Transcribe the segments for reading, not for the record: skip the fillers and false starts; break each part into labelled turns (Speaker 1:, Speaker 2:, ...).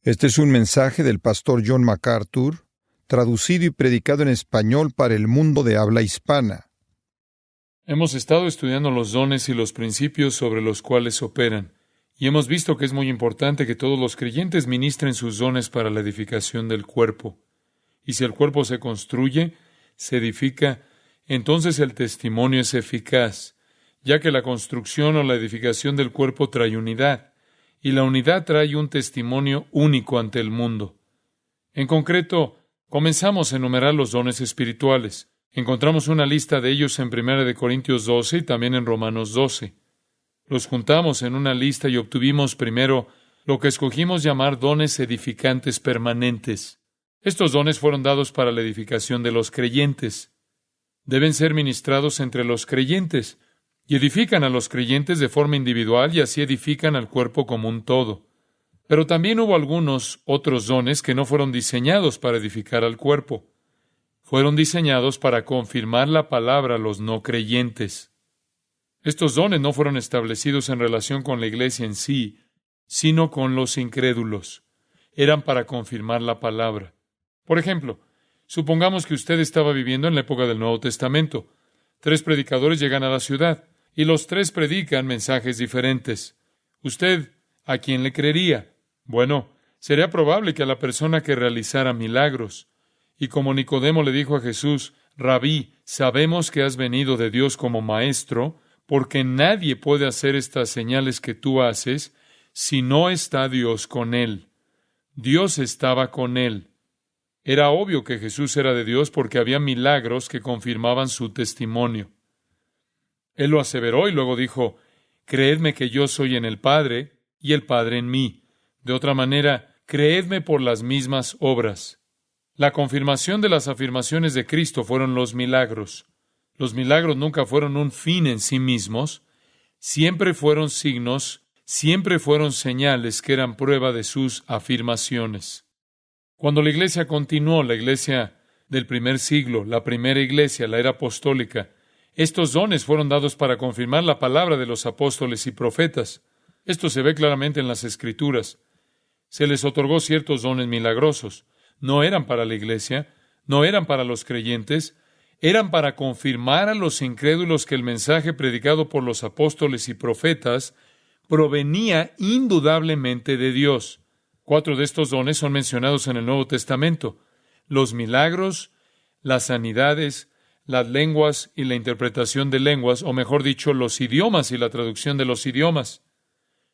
Speaker 1: Este es un mensaje del pastor John MacArthur, traducido y predicado en español para el mundo de habla hispana.
Speaker 2: Hemos estado estudiando los dones y los principios sobre los cuales operan, y hemos visto que es muy importante que todos los creyentes ministren sus dones para la edificación del cuerpo. Y si el cuerpo se construye, se edifica, entonces el testimonio es eficaz, ya que la construcción o la edificación del cuerpo trae unidad, y la unidad trae un testimonio único ante el mundo. En concreto, comenzamos a enumerar los dones espirituales. Encontramos una lista de ellos en 1 Corintios 12 y también en Romanos 12. Los juntamos en una lista y obtuvimos primero lo que escogimos llamar dones edificantes permanentes. Estos dones fueron dados para la edificación de los creyentes. Deben ser ministrados entre los creyentes y edifican a los creyentes de forma individual y así edifican al cuerpo como un todo. Pero también hubo algunos otros dones que no fueron diseñados para edificar al cuerpo. Fueron diseñados para confirmar la palabra a los no creyentes. Estos dones no fueron establecidos en relación con la iglesia en sí, sino con los incrédulos. Eran para confirmar la palabra. Por ejemplo, supongamos que usted estaba viviendo en la época del Nuevo Testamento. 3 predicadores llegan a la ciudad, y los 3 predican mensajes diferentes. ¿Usted a quién le creería? Bueno, sería probable que a la persona que realizara milagros. Y como Nicodemo le dijo a Jesús, Rabí, sabemos que has venido de Dios como maestro, porque nadie puede hacer estas señales que tú haces si no está Dios con él. Dios estaba con él. Era obvio que Jesús era de Dios porque había milagros que confirmaban su testimonio. Él lo aseveró y luego dijo, creedme que yo soy en el Padre y el Padre en mí. De otra manera, creedme por las mismas obras. La confirmación de las afirmaciones de Cristo fueron los milagros. Los milagros nunca fueron un fin en sí mismos, siempre fueron signos, siempre fueron señales que eran prueba de sus afirmaciones. Cuando la iglesia continuó, la iglesia del primer siglo, la primera iglesia, la era apostólica, estos dones fueron dados para confirmar la palabra de los apóstoles y profetas. Esto se ve claramente en las Escrituras. Se les otorgó ciertos dones milagrosos. No eran para la iglesia, no eran para los creyentes, eran para confirmar a los incrédulos que el mensaje predicado por los apóstoles y profetas provenía indudablemente de Dios. 4 de estos dones son mencionados en el Nuevo Testamento: los milagros, las sanidades, las lenguas y la interpretación de lenguas, o mejor dicho, los idiomas y la traducción de los idiomas.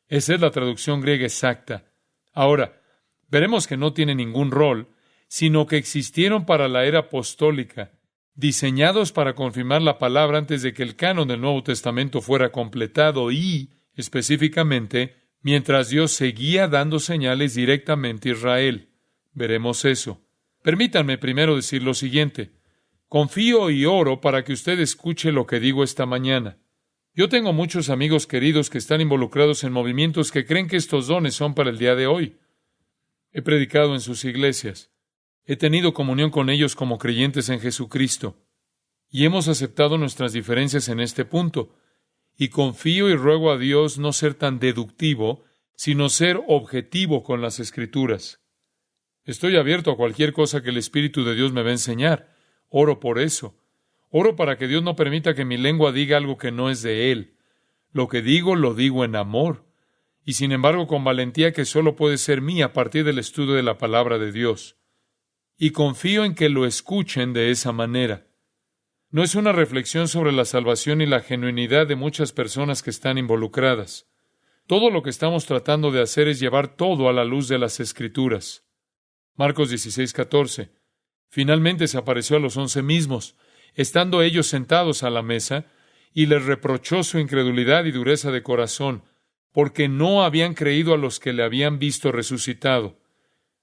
Speaker 2: Esa es la traducción griega exacta. Ahora, veremos que no tiene ningún rol, sino que existieron para la era apostólica, diseñados para confirmar la palabra antes de que el canon del Nuevo Testamento fuera completado y, específicamente, mientras Dios seguía dando señales directamente a Israel. Veremos eso. Permítanme primero decir lo siguiente. Confío y oro para que usted escuche lo que digo esta mañana. Yo tengo muchos amigos queridos que están involucrados en movimientos que creen que estos dones son para el día de hoy. He predicado en sus iglesias. He tenido comunión con ellos como creyentes en Jesucristo. Y hemos aceptado nuestras diferencias en este punto. Y confío y ruego a Dios no ser tan deductivo, sino ser objetivo con las Escrituras. Estoy abierto a cualquier cosa que el Espíritu de Dios me va a enseñar. Oro por eso. Oro para que Dios no permita que mi lengua diga algo que no es de Él. Lo que digo, lo digo en amor. Y sin embargo con valentía que solo puede ser mía a partir del estudio de la palabra de Dios. Y confío en que lo escuchen de esa manera. No es una reflexión sobre la salvación y la genuinidad de muchas personas que están involucradas. Todo lo que estamos tratando de hacer es llevar todo a la luz de las Escrituras. Marcos 16:14. Finalmente se apareció a los 11 mismos, estando ellos sentados a la mesa, y les reprochó su incredulidad y dureza de corazón, porque no habían creído a los que le habían visto resucitado.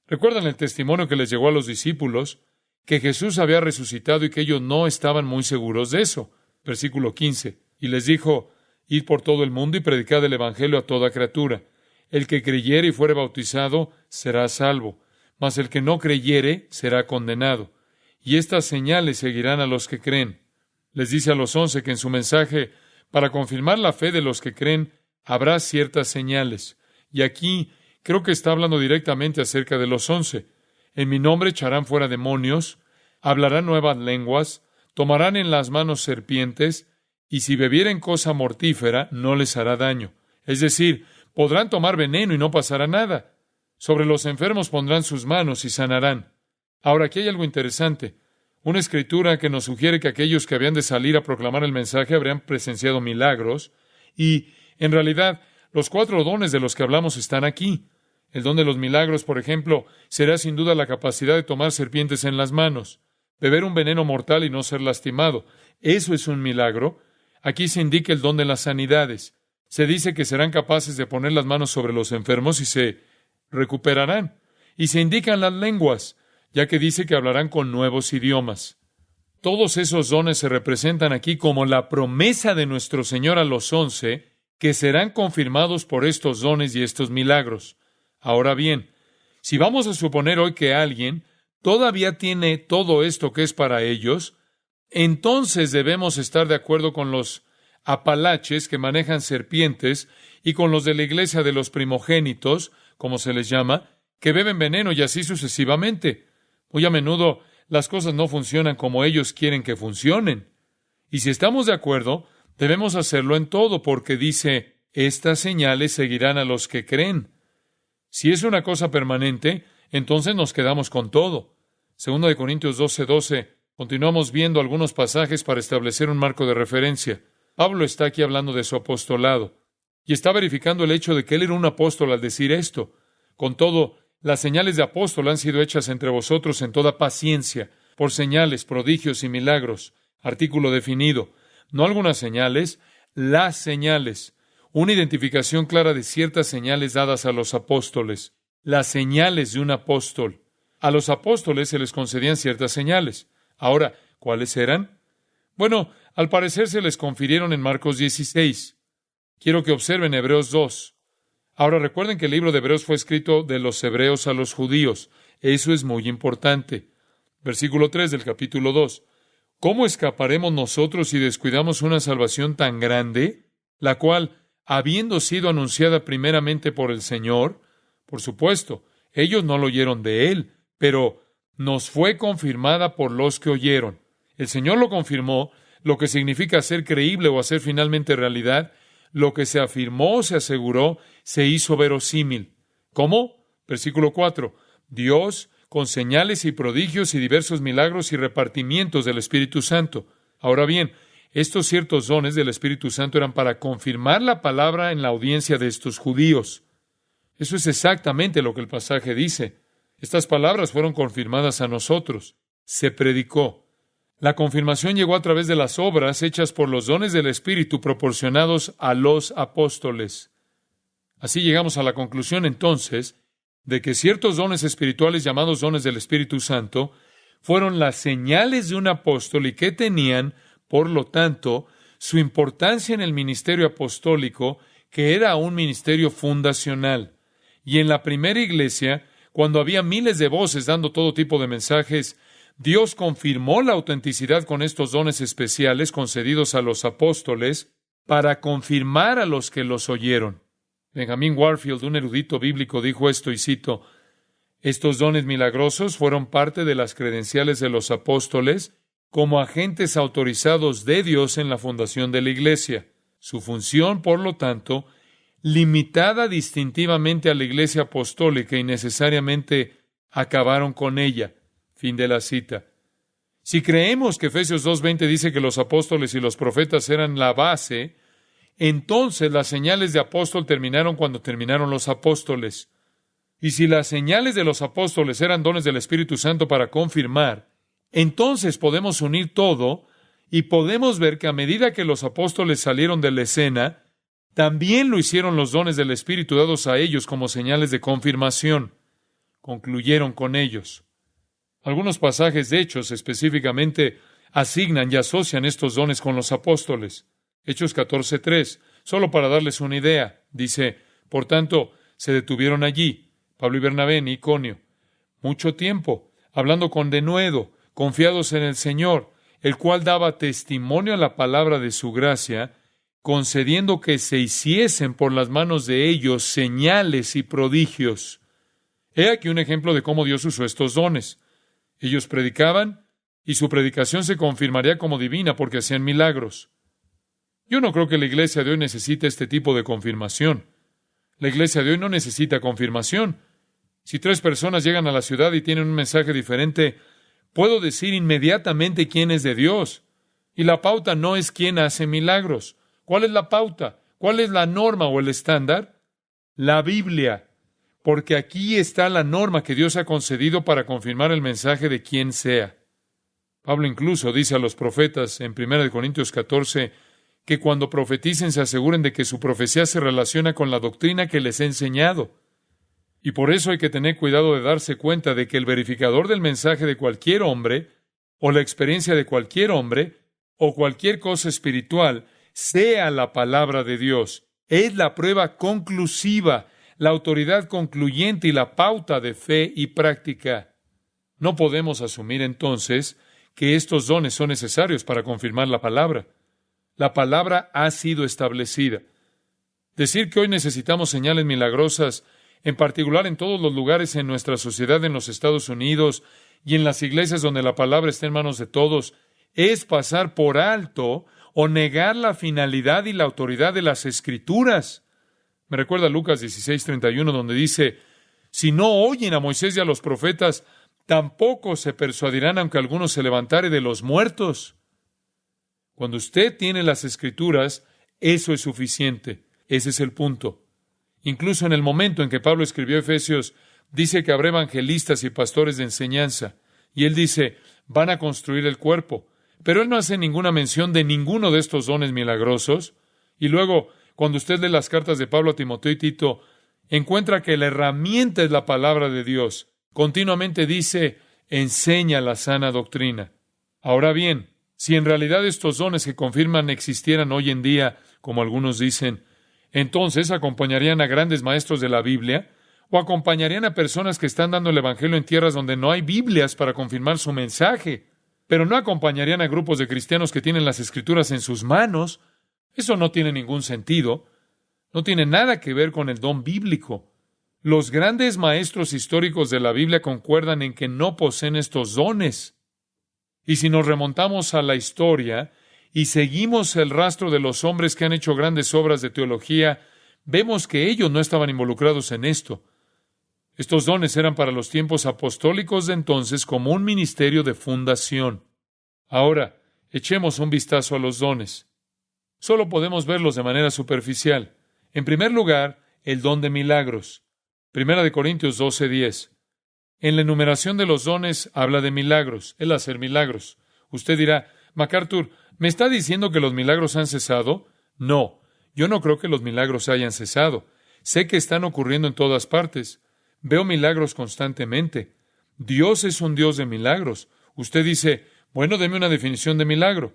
Speaker 2: ¿Recuerdan el testimonio que les llegó a los discípulos? Que Jesús había resucitado y que ellos no estaban muy seguros de eso. Versículo 15. Y les dijo, id por todo el mundo y predicad el evangelio a toda criatura. El que creyere y fuere bautizado será salvo, mas el que no creyere será condenado. Y estas señales seguirán a los que creen. Les dice a los 11 que en su mensaje, para confirmar la fe de los que creen, habrá ciertas señales. Y aquí Creo que está hablando directamente acerca de los 11. En mi nombre echarán fuera demonios, hablarán nuevas lenguas, tomarán en las manos serpientes, y si bebieren cosa mortífera, no les hará daño. Es decir, podrán tomar veneno y no pasará nada. Sobre los enfermos pondrán sus manos y sanarán. Ahora, aquí hay algo interesante. Una escritura que nos sugiere que aquellos que habían de salir a proclamar el mensaje habrían presenciado milagros, y, en realidad, los 4 dones de los que hablamos están aquí. El don de los milagros, por ejemplo, será sin duda la capacidad de tomar serpientes en las manos, beber un veneno mortal y no ser lastimado. Eso es un milagro. Aquí se indica el don de las sanidades. Se dice que serán capaces de poner las manos sobre los enfermos y se recuperarán. Y se indican las lenguas, ya que dice que hablarán con nuevos idiomas. Todos esos dones se representan aquí como la promesa de nuestro Señor a los 11, que serán confirmados por estos dones y estos milagros. Ahora bien, si vamos a suponer hoy que alguien todavía tiene todo esto que es para ellos, entonces debemos estar de acuerdo con los apalaches que manejan serpientes y con los de la iglesia de los primogénitos, como se les llama, que beben veneno y así sucesivamente. Muy a menudo las cosas no funcionan como ellos quieren que funcionen. Y si estamos de acuerdo, debemos hacerlo en todo, porque dice, estas señales seguirán a los que creen. Si es una cosa permanente, entonces nos quedamos con todo. 2 Corintios 12:12. Continuamos viendo algunos pasajes para establecer un marco de referencia. Pablo está aquí hablando de su apostolado y está verificando el hecho de que él era un apóstol al decir esto. Con todo, las señales de apóstol han sido hechas entre vosotros en toda paciencia, por señales, prodigios y milagros. Artículo definido. No algunas señales, las señales. Una identificación clara de ciertas señales dadas a los apóstoles. Las señales de un apóstol. A los apóstoles se les concedían ciertas señales. Ahora, ¿cuáles eran? Bueno, al parecer se les confirieron en Marcos 16. Quiero que observen Hebreos 2. Ahora recuerden que el libro de Hebreos fue escrito de los hebreos a los judíos. Eso es muy importante. Versículo 3 del capítulo 2. ¿Cómo escaparemos nosotros si descuidamos una salvación tan grande, la cual, habiendo sido anunciada primeramente por el Señor, por supuesto, ellos no lo oyeron de Él, pero nos fue confirmada por los que oyeron? El Señor lo confirmó, lo que significa ser creíble o hacer finalmente realidad. Lo que se afirmó, se aseguró, se hizo verosímil. ¿Cómo? Versículo 4. Dios, con señales y prodigios y diversos milagros y repartimientos del Espíritu Santo. Ahora bien, estos ciertos dones del Espíritu Santo eran para confirmar la palabra en la audiencia de estos judíos. Eso es exactamente lo que el pasaje dice. Estas palabras fueron confirmadas a nosotros. Se predicó. La confirmación llegó a través de las obras hechas por los dones del Espíritu proporcionados a los apóstoles. Así llegamos a la conclusión, entonces, de que ciertos dones espirituales llamados dones del Espíritu Santo fueron las señales de un apóstol y que tenían, por lo tanto, su importancia en el ministerio apostólico, que era un ministerio fundacional. Y en la primera iglesia, cuando había miles de voces dando todo tipo de mensajes, Dios confirmó la autenticidad con estos dones especiales concedidos a los apóstoles para confirmar a los que los oyeron. Benjamin Warfield, un erudito bíblico, dijo esto, y cito, estos dones milagrosos fueron parte de las credenciales de los apóstoles como agentes autorizados de Dios en la fundación de la iglesia. Su función, por lo tanto, limitada distintivamente a la iglesia apostólica y necesariamente acabaron con ella. Fin de la cita. Si creemos que Efesios 2:20 dice que los apóstoles y los profetas eran la base, entonces las señales de apóstol terminaron cuando terminaron los apóstoles. Y si las señales de los apóstoles eran dones del Espíritu Santo para confirmar, entonces podemos unir todo y podemos ver que a medida que los apóstoles salieron de la escena, también lo hicieron los dones del Espíritu dados a ellos como señales de confirmación. Concluyeron con ellos. Algunos pasajes de Hechos específicamente asignan y asocian estos dones con los apóstoles. Hechos 14:3, solo para darles una idea, dice, por tanto, se detuvieron allí, Pablo y Bernabé en Iconio, mucho tiempo, hablando con denuedo, confiados en el Señor, el cual daba testimonio a la palabra de su gracia, concediendo que se hiciesen por las manos de ellos señales y prodigios. He aquí un ejemplo de cómo Dios usó estos dones. Ellos predicaban, y su predicación se confirmaría como divina porque hacían milagros. Yo no creo que la iglesia de hoy necesite este tipo de confirmación. La iglesia de hoy no necesita confirmación. Si 3 personas llegan a la ciudad y tienen un mensaje diferente, puedo decir inmediatamente quién es de Dios. Y la pauta no es quién hace milagros. ¿Cuál es la pauta? ¿Cuál es la norma o el estándar? La Biblia. Porque aquí está la norma que Dios ha concedido para confirmar el mensaje de quien sea. Pablo incluso dice a los profetas en 1 Corintios 14 que cuando profeticen se aseguren de que su profecía se relaciona con la doctrina que les he enseñado. Y por eso hay que tener cuidado de darse cuenta de que el verificador del mensaje de cualquier hombre, o la experiencia de cualquier hombre, o cualquier cosa espiritual, sea la palabra de Dios. Es la prueba conclusiva, la autoridad concluyente y la pauta de fe y práctica. No podemos asumir entonces que estos dones son necesarios para confirmar la palabra. La palabra ha sido establecida. Decir que hoy necesitamos señales milagrosas, en particular en todos los lugares en nuestra sociedad en los Estados Unidos y en las iglesias donde la palabra está en manos de todos, es pasar por alto o negar la finalidad y la autoridad de las Escrituras. Me recuerda Lucas 16:31, donde dice, si no oyen a Moisés y a los profetas, tampoco se persuadirán aunque alguno se levantare de los muertos. Cuando usted tiene las Escrituras, eso es suficiente. Ese es el punto. Incluso en el momento en que Pablo escribió Efesios, dice que habrá evangelistas y pastores de enseñanza. Y él dice, van a construir el cuerpo. Pero él no hace ninguna mención de ninguno de estos dones milagrosos. Y luego, cuando usted lee las cartas de Pablo a Timoteo y Tito, encuentra que la herramienta es la palabra de Dios. Continuamente dice, enseña la sana doctrina. Ahora bien, si en realidad estos dones que confirman existieran hoy en día, como algunos dicen, entonces acompañarían a grandes maestros de la Biblia o acompañarían a personas que están dando el Evangelio en tierras donde no hay Biblias para confirmar su mensaje, pero no acompañarían a grupos de cristianos que tienen las Escrituras en sus manos. Eso no tiene ningún sentido. No tiene nada que ver con el don bíblico. Los grandes maestros históricos de la Biblia concuerdan en que no poseen estos dones. Y si nos remontamos a la historia y seguimos el rastro de los hombres que han hecho grandes obras de teología, vemos que ellos no estaban involucrados en esto. Estos dones eran para los tiempos apostólicos de entonces como un ministerio de fundación. Ahora, echemos un vistazo a los dones. Solo podemos verlos de manera superficial. En primer lugar, el don de milagros. 1 Corintios 12:10. En la enumeración de los dones habla de milagros, el hacer milagros. Usted dirá, MacArthur, ¿me está diciendo que los milagros han cesado? No, yo no creo que los milagros hayan cesado. Sé que están ocurriendo en todas partes. Veo milagros constantemente. Dios es un Dios de milagros. Usted dice, bueno, deme una definición de milagro.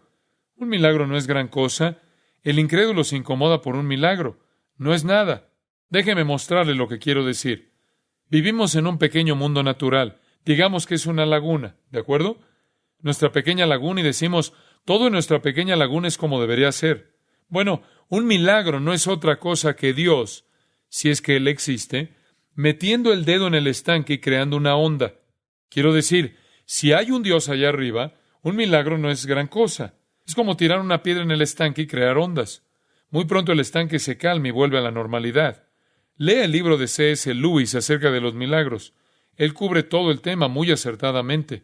Speaker 2: Un milagro no es gran cosa. El incrédulo se incomoda por un milagro. No es nada. Déjeme mostrarle lo que quiero decir. Vivimos en un pequeño mundo natural. Digamos que es una laguna, ¿de acuerdo? Nuestra pequeña laguna y decimos, todo en nuestra pequeña laguna es como debería ser. Bueno, un milagro no es otra cosa que Dios, si es que Él existe, metiendo el dedo en el estanque y creando una onda. Quiero decir, si hay un Dios allá arriba, un milagro no es gran cosa. Es como tirar una piedra en el estanque y crear ondas. Muy pronto el estanque se calma y vuelve a la normalidad. Lea el libro de C.S. Lewis acerca de los milagros. Él cubre todo el tema muy acertadamente.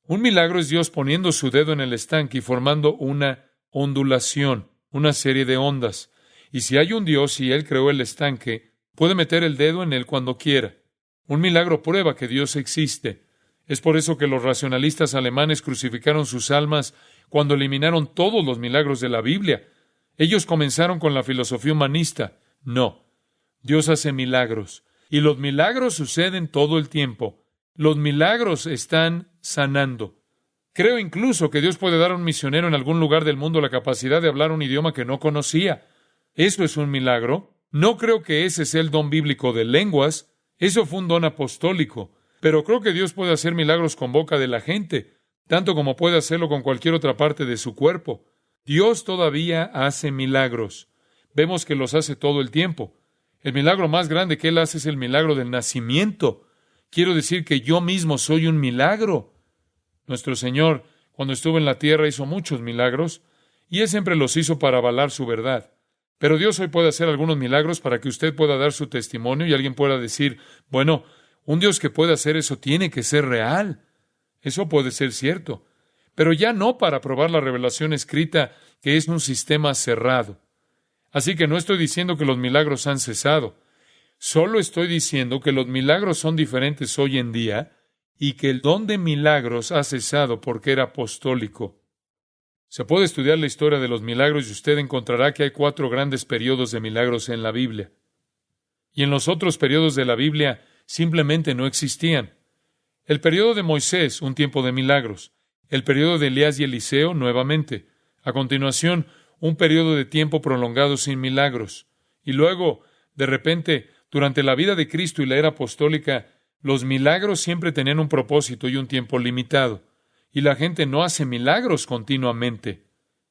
Speaker 2: Un milagro es Dios poniendo su dedo en el estanque y formando una ondulación, una serie de ondas. Y si hay un Dios y Él creó el estanque, puede meter el dedo en él cuando quiera. Un milagro prueba que Dios existe. Es por eso que los racionalistas alemanes crucificaron sus almas cuando eliminaron todos los milagros de la Biblia. Ellos comenzaron con la filosofía humanista. No. Dios hace milagros. Y los milagros suceden todo el tiempo. Los milagros están sanando. Creo incluso que Dios puede dar a un misionero en algún lugar del mundo la capacidad de hablar un idioma que no conocía. Eso es un milagro. No creo que ese sea el don bíblico de lenguas. Eso fue un don apostólico. Pero creo que Dios puede hacer milagros con boca de la gente, tanto como puede hacerlo con cualquier otra parte de su cuerpo. Dios todavía hace milagros. Vemos que los hace todo el tiempo. El milagro más grande que Él hace es el milagro del nacimiento. Quiero decir que yo mismo soy un milagro. Nuestro Señor, cuando estuvo en la tierra, hizo muchos milagros, y Él siempre los hizo para avalar su verdad. Pero Dios hoy puede hacer algunos milagros para que usted pueda dar su testimonio y alguien pueda decir, bueno, un Dios que puede hacer eso tiene que ser real. Eso puede ser cierto, pero ya no para probar la revelación escrita, que es un sistema cerrado. Así que no estoy diciendo que los milagros han cesado. Solo estoy diciendo que los milagros son diferentes hoy en día y que el don de milagros ha cesado porque era apostólico. Se puede estudiar la historia de los milagros y usted encontrará que hay 4 grandes periodos de milagros en la Biblia. Y en los otros periodos de la Biblia simplemente no existían. El periodo de Moisés, un tiempo de milagros. El periodo de Elías y Eliseo, nuevamente. A continuación, un periodo de tiempo prolongado sin milagros. Y luego, de repente, durante la vida de Cristo y la era apostólica, los milagros siempre tenían un propósito y un tiempo limitado. Y la gente no hace milagros continuamente.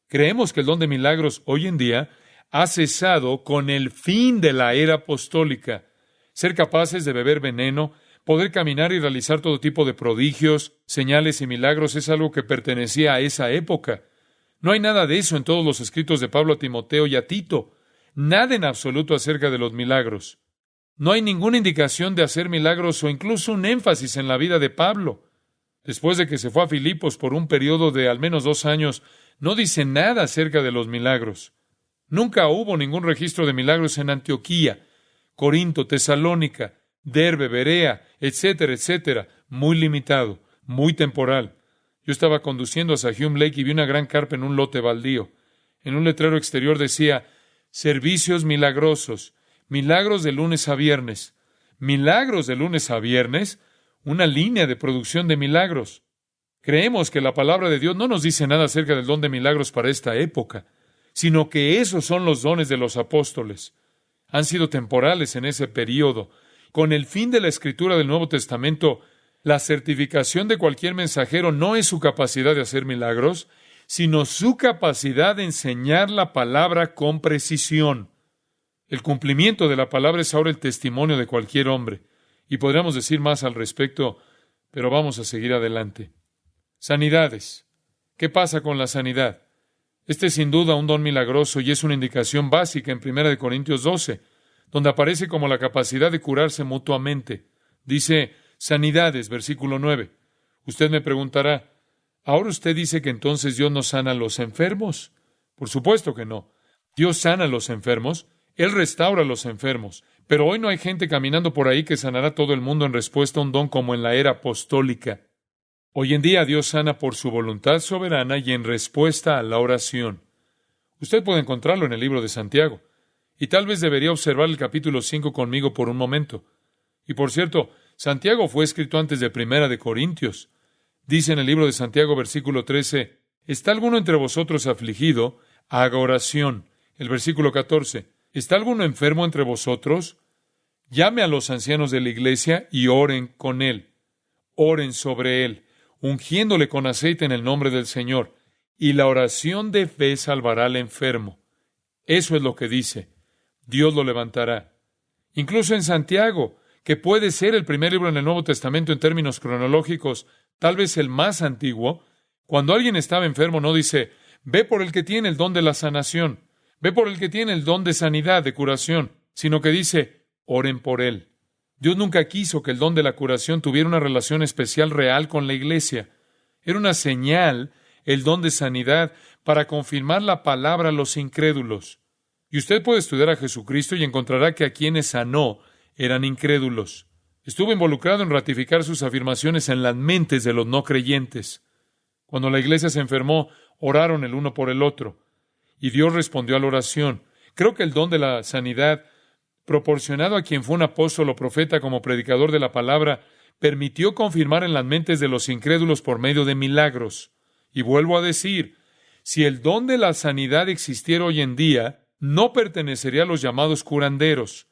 Speaker 2: Creemos que el don de milagros hoy en día ha cesado con el fin de la era apostólica. Ser capaces de beber veneno, poder caminar y realizar todo tipo de prodigios, señales y milagros es algo que pertenecía a esa época. No hay nada de eso en todos los escritos de Pablo a Timoteo y a Tito. Nada en absoluto acerca de los milagros. No hay ninguna indicación de hacer milagros o incluso un énfasis en la vida de Pablo. Después de que se fue a Filipos por un periodo de al menos 2 años, no dice nada acerca de los milagros. Nunca hubo ningún registro de milagros en Antioquía, Corinto, Tesalónica, Derbe, Berea, etcétera, etcétera. Muy limitado, muy temporal. Yo estaba conduciendo a Sahum Lake y vi una gran carpa en un lote baldío. En un letrero exterior decía, servicios milagrosos, milagros de lunes a viernes. ¿Milagros de lunes a viernes? Una línea de producción de milagros. Creemos que la palabra de Dios no nos dice nada acerca del don de milagros para esta época, sino que esos son los dones de los apóstoles. Han sido temporales en ese período. Con el fin de la escritura del Nuevo Testamento, la certificación de cualquier mensajero no es su capacidad de hacer milagros, sino su capacidad de enseñar la palabra con precisión. El cumplimiento de la palabra es ahora el testimonio de cualquier hombre. Y podríamos decir más al respecto, pero vamos a seguir adelante. Sanidades. ¿Qué pasa con la sanidad? Este es sin duda un don milagroso y es una indicación básica en 1 Corintios 12, donde aparece como la capacidad de curarse mutuamente. Dice, sanidades, versículo 9. Usted me preguntará, ¿ahora usted dice que entonces Dios no sana a los enfermos? Por supuesto que no. Dios sana a los enfermos, Él restaura a los enfermos. Pero hoy no hay gente caminando por ahí que sanará a todo el mundo en respuesta a un don como en la era apostólica. Hoy en día Dios sana por su voluntad soberana y en respuesta a la oración. Usted puede encontrarlo en el libro de Santiago. Y tal vez debería observar el capítulo 5 conmigo por un momento. Y por cierto, Santiago fue escrito antes de 1 Corintios. Dice en el libro de Santiago, versículo 13, ¿está alguno entre vosotros afligido? Haga oración. El versículo 14, ¿está alguno enfermo entre vosotros? Llame a los ancianos de la iglesia y oren con él. Oren sobre él, ungiéndole con aceite en el nombre del Señor. Y la oración de fe salvará al enfermo. Eso es lo que dice. Dios lo levantará. Incluso en Santiago, que puede ser el primer libro en el Nuevo Testamento en términos cronológicos, tal vez el más antiguo, cuando alguien estaba enfermo no dice, ve por el que tiene el don de la sanación, ve por el que tiene el don de sanidad, de curación, sino que dice, oren por él. Dios nunca quiso que el don de la curación tuviera una relación especial real con la iglesia. Era una señal, el don de sanidad, para confirmar la palabra a los incrédulos. Y usted puede estudiar a Jesucristo y encontrará que a quienes sanó eran incrédulos. Estuvo involucrado en ratificar sus afirmaciones en las mentes de los no creyentes. Cuando la iglesia se enfermó, oraron el uno por el otro. Y Dios respondió a la oración. Creo que el don de la sanidad, proporcionado a quien fue un apóstol o profeta como predicador de la palabra, permitió confirmar en las mentes de los incrédulos por medio de milagros. Y vuelvo a decir, si el don de la sanidad existiera hoy en día, no pertenecería a los llamados curanderos,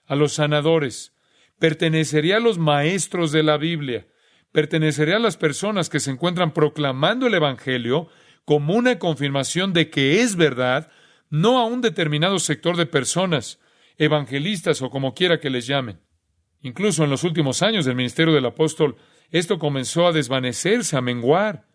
Speaker 2: a los sanadores, pertenecería a los maestros de la Biblia, pertenecería a las personas que se encuentran proclamando el Evangelio como una confirmación de que es verdad, no a un determinado sector de personas, evangelistas o como quiera que les llamen. Incluso en los últimos años del ministerio del apóstol, esto comenzó a desvanecerse, a menguar.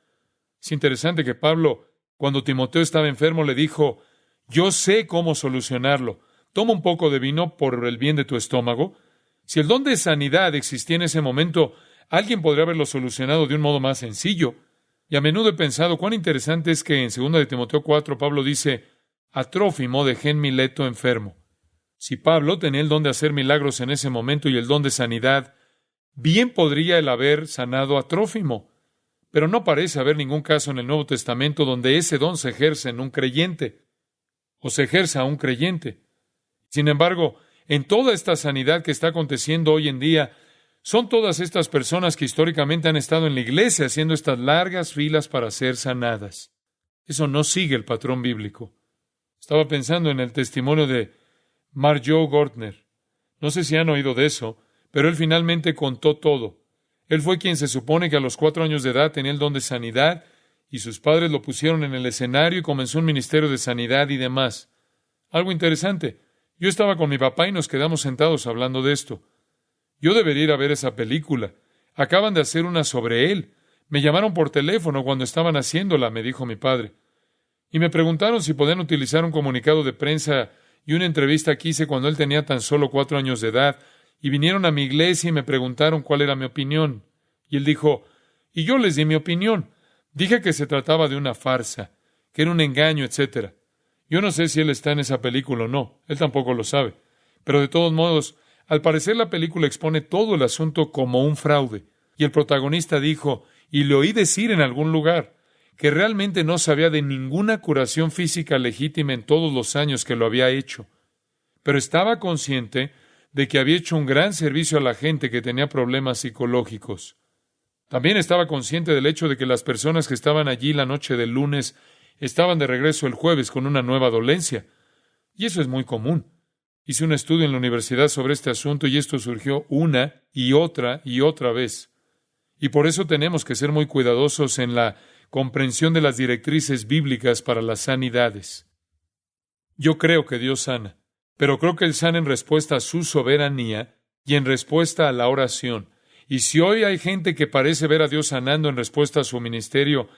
Speaker 2: Es interesante que Pablo, cuando Timoteo estaba enfermo, le dijo: yo sé cómo solucionarlo. Toma un poco de vino por el bien de tu estómago. Si el don de sanidad existía en ese momento, alguien podría haberlo solucionado de un modo más sencillo. Y a menudo he pensado cuán interesante es que en 2 de Timoteo 4 Pablo dice: a Trófimo dejé en Mileto enfermo. Si Pablo tenía el don de hacer milagros en ese momento y el don de sanidad, bien podría él haber sanado a Trófimo. Pero no parece haber ningún caso en el Nuevo Testamento donde ese don se ejerce en un creyente o se ejerza a un creyente. Sin embargo, en toda esta sanidad que está aconteciendo hoy en día, son todas estas personas que históricamente han estado en la iglesia haciendo estas largas filas para ser sanadas. Eso no sigue el patrón bíblico. Estaba pensando en el testimonio de Joe Gortner. No sé si han oído de eso, pero él finalmente contó todo. Él fue quien se supone que a los 4 años de edad tenía el don de sanidad, y sus padres lo pusieron en el escenario y comenzó un ministerio de sanidad y demás. Algo interesante. Yo estaba con mi papá y nos quedamos sentados hablando de esto. Yo debería ir a ver esa película. Acaban de hacer una sobre él. Me llamaron por teléfono cuando estaban haciéndola, me dijo mi padre. Y me preguntaron si podían utilizar un comunicado de prensa y una entrevista que hice cuando él tenía tan solo 4 años de edad. Y vinieron a mi iglesia y me preguntaron cuál era mi opinión. Y él dijo, y yo les di mi opinión. Dije que se trataba de una farsa, que era un engaño, etc. Yo no sé si él está en esa película o no. Él tampoco lo sabe. Pero de todos modos, al parecer la película expone todo el asunto como un fraude. Y el protagonista dijo, y le oí decir en algún lugar, que realmente no sabía de ninguna curación física legítima en todos los años que lo había hecho. Pero estaba consciente de que había hecho un gran servicio a la gente que tenía problemas psicológicos. También estaba consciente del hecho de que las personas que estaban allí la noche del lunes estaban de regreso el jueves con una nueva dolencia. Y eso es muy común. Hice un estudio en la universidad sobre este asunto y esto surgió una y otra vez. Y por eso tenemos que ser muy cuidadosos en la comprensión de las directrices bíblicas para las sanidades. Yo creo que Dios sana, pero creo que Él sana en respuesta a su soberanía y en respuesta a la oración. Y si hoy hay gente que parece ver a Dios sanando en respuesta a su ministerio,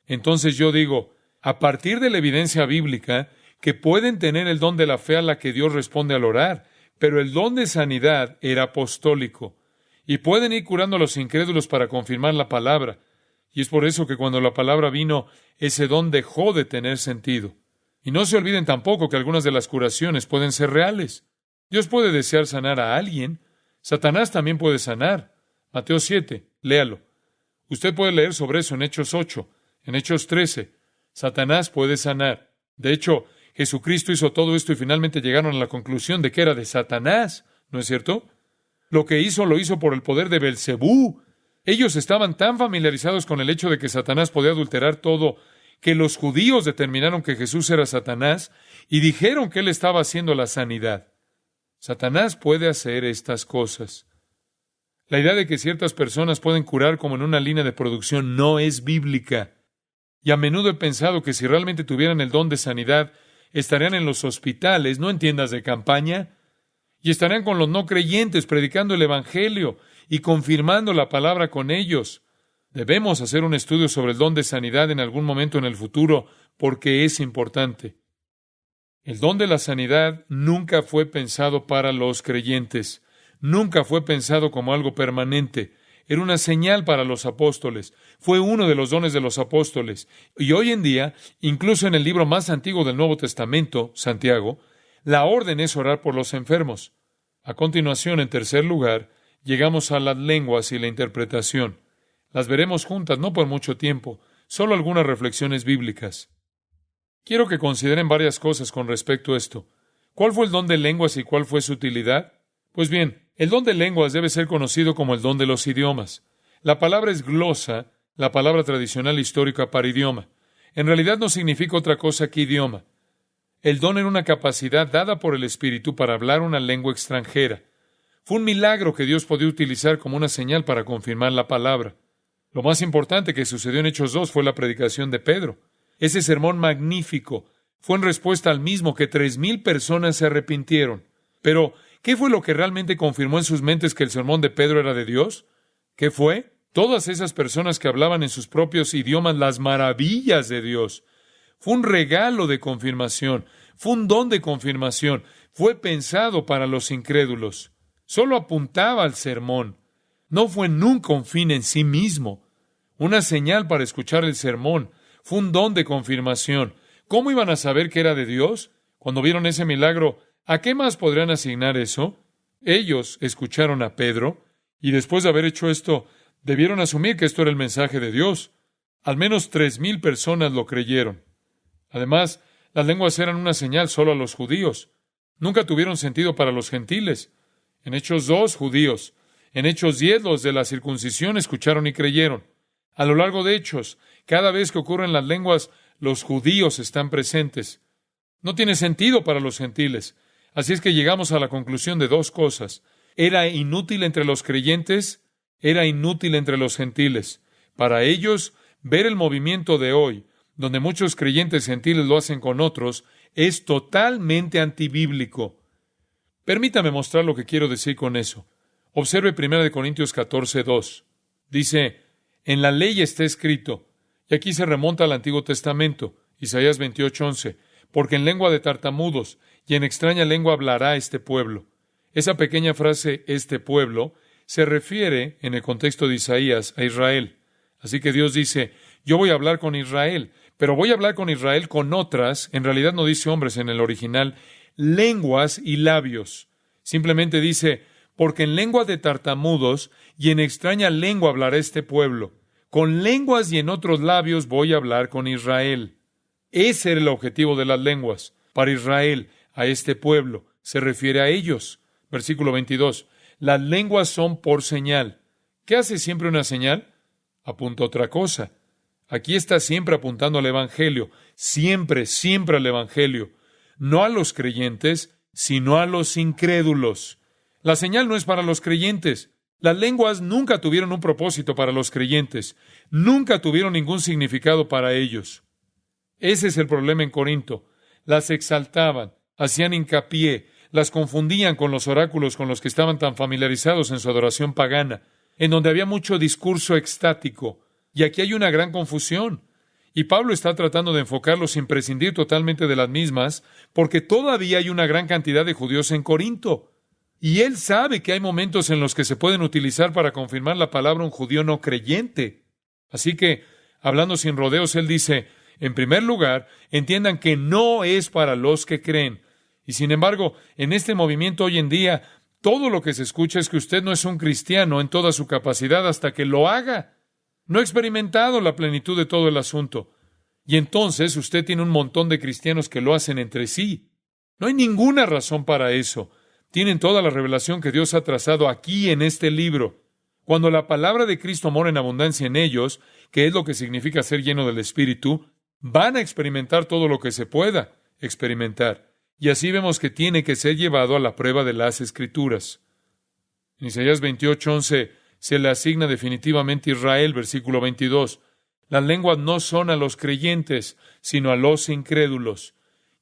Speaker 2: entonces yo digo, a partir de la evidencia bíblica, que pueden tener el don de la fe a la que Dios responde al orar, pero el don de sanidad era apostólico. Y pueden ir curando a los incrédulos para confirmar la palabra. Y es por eso que cuando la palabra vino, ese don dejó de tener sentido. Y no se olviden tampoco que algunas de las curaciones pueden ser reales. Dios puede desear sanar a alguien. Satanás también puede sanar. Mateo 7, léalo. Usted puede leer sobre eso en Hechos 8, en Hechos 13. Satanás puede sanar. De hecho, Jesucristo hizo todo esto y finalmente llegaron a la conclusión de que era de Satanás, ¿no es cierto? Lo que hizo, lo hizo por el poder de Belcebú. Ellos estaban tan familiarizados con el hecho de que Satanás podía adulterar todo, que los judíos determinaron que Jesús era Satanás y dijeron que él estaba haciendo la sanidad. Satanás puede hacer estas cosas. La idea de que ciertas personas pueden curar como en una línea de producción no es bíblica. Y a menudo he pensado que si realmente tuvieran el don de sanidad, estarían en los hospitales, no en tiendas de campaña, y estarían con los no creyentes predicando el Evangelio y confirmando la palabra con ellos. Debemos hacer un estudio sobre el don de sanidad en algún momento en el futuro, porque es importante. El don de la sanidad nunca fue pensado para los creyentes. Nunca fue pensado como algo permanente. Era una señal para los apóstoles. Fue uno de los dones de los apóstoles. Y hoy en día, incluso en el libro más antiguo del Nuevo Testamento, Santiago, la orden es orar por los enfermos. A continuación, en tercer lugar, llegamos a las lenguas y la interpretación. Las veremos juntas, no por mucho tiempo, solo algunas reflexiones bíblicas. Quiero que consideren varias cosas con respecto a esto. ¿Cuál fue el don de lenguas y cuál fue su utilidad? Pues bien, el don de lenguas debe ser conocido como el don de los idiomas. La palabra es glosa, la palabra tradicional histórica para idioma. En realidad no significa otra cosa que idioma. El don era una capacidad dada por el Espíritu para hablar una lengua extranjera. Fue un milagro que Dios podía utilizar como una señal para confirmar la palabra. Lo más importante que sucedió en Hechos 2 fue la predicación de Pedro. Ese sermón magnífico fue en respuesta al mismo que 3,000 personas se arrepintieron. Pero, ¿qué fue lo que realmente confirmó en sus mentes que el sermón de Pedro era de Dios? ¿Qué fue? Todas esas personas que hablaban en sus propios idiomas las maravillas de Dios. Fue un regalo de confirmación, fue un don de confirmación, fue pensado para los incrédulos. Solo apuntaba al sermón. No fue nunca un fin en sí mismo. Una señal para escuchar el sermón. Fue un don de confirmación. ¿Cómo iban a saber que era de Dios? Cuando vieron ese milagro, ¿a qué más podrían asignar eso? Ellos escucharon a Pedro, y después de haber hecho esto, debieron asumir que esto era el mensaje de Dios. Al menos 3,000 personas lo creyeron. Además, las lenguas eran una señal solo a los judíos. Nunca tuvieron sentido para los gentiles. En Hechos 2, judíos. En Hechos 10, los de la circuncisión escucharon y creyeron. A lo largo de Hechos, cada vez que ocurren las lenguas, los judíos están presentes. No tiene sentido para los gentiles. Así es que llegamos a la conclusión de dos cosas. Era inútil entre los creyentes, era inútil entre los gentiles. Para ellos, ver el movimiento de hoy, donde muchos creyentes gentiles lo hacen con otros, es totalmente antibíblico. Permítame mostrar lo que quiero decir con eso. Observe 1 Corintios 14:2. Dice, en la ley está escrito, y aquí se remonta al Antiguo Testamento, Isaías 28:11, porque en lengua de tartamudos y en extraña lengua hablará este pueblo. Esa pequeña frase, este pueblo, se refiere, en el contexto de Isaías, a Israel. Así que Dios dice, yo voy a hablar con Israel, pero voy a hablar con Israel con otras, en realidad no dice hombres en el original, lenguas y labios. Simplemente dice, porque en lengua de tartamudos y en extraña lengua hablará este pueblo. Con lenguas y en otros labios voy a hablar con Israel. Ese era el objetivo de las lenguas. Para Israel, a este pueblo, se refiere a ellos. Versículo 22. Las lenguas son por señal. ¿Qué hace siempre una señal? Apunta a otra cosa. Aquí está siempre apuntando al Evangelio. Siempre, siempre al Evangelio. No a los creyentes, sino a los incrédulos. La señal no es para los creyentes. Las lenguas nunca tuvieron un propósito para los creyentes. Nunca tuvieron ningún significado para ellos. Ese es el problema en Corinto. Las exaltaban, hacían hincapié, las confundían con los oráculos con los que estaban tan familiarizados en su adoración pagana, en donde había mucho discurso extático. Y aquí hay una gran confusión. Y Pablo está tratando de enfocarlos sin prescindir totalmente de las mismas, porque todavía hay una gran cantidad de judíos en Corinto. Y él sabe que hay momentos en los que se pueden utilizar para confirmar la palabra un judío no creyente. Así que, hablando sin rodeos, él dice, en primer lugar, entiendan que no es para los que creen. Y sin embargo, en este movimiento hoy en día, todo lo que se escucha es que usted no es un cristiano en toda su capacidad hasta que lo haga. No ha experimentado la plenitud de todo el asunto. Y entonces usted tiene un montón de cristianos que lo hacen entre sí. No hay ninguna razón para eso. Tienen toda la revelación que Dios ha trazado aquí en este libro. Cuando la palabra de Cristo mora en abundancia en ellos, que es lo que significa ser lleno del Espíritu, van a experimentar todo lo que se pueda experimentar. Y así vemos que tiene que ser llevado a la prueba de las Escrituras. En Isaías 28:11 se le asigna definitivamente Israel, versículo 22. Las lenguas no son a los creyentes, sino a los incrédulos.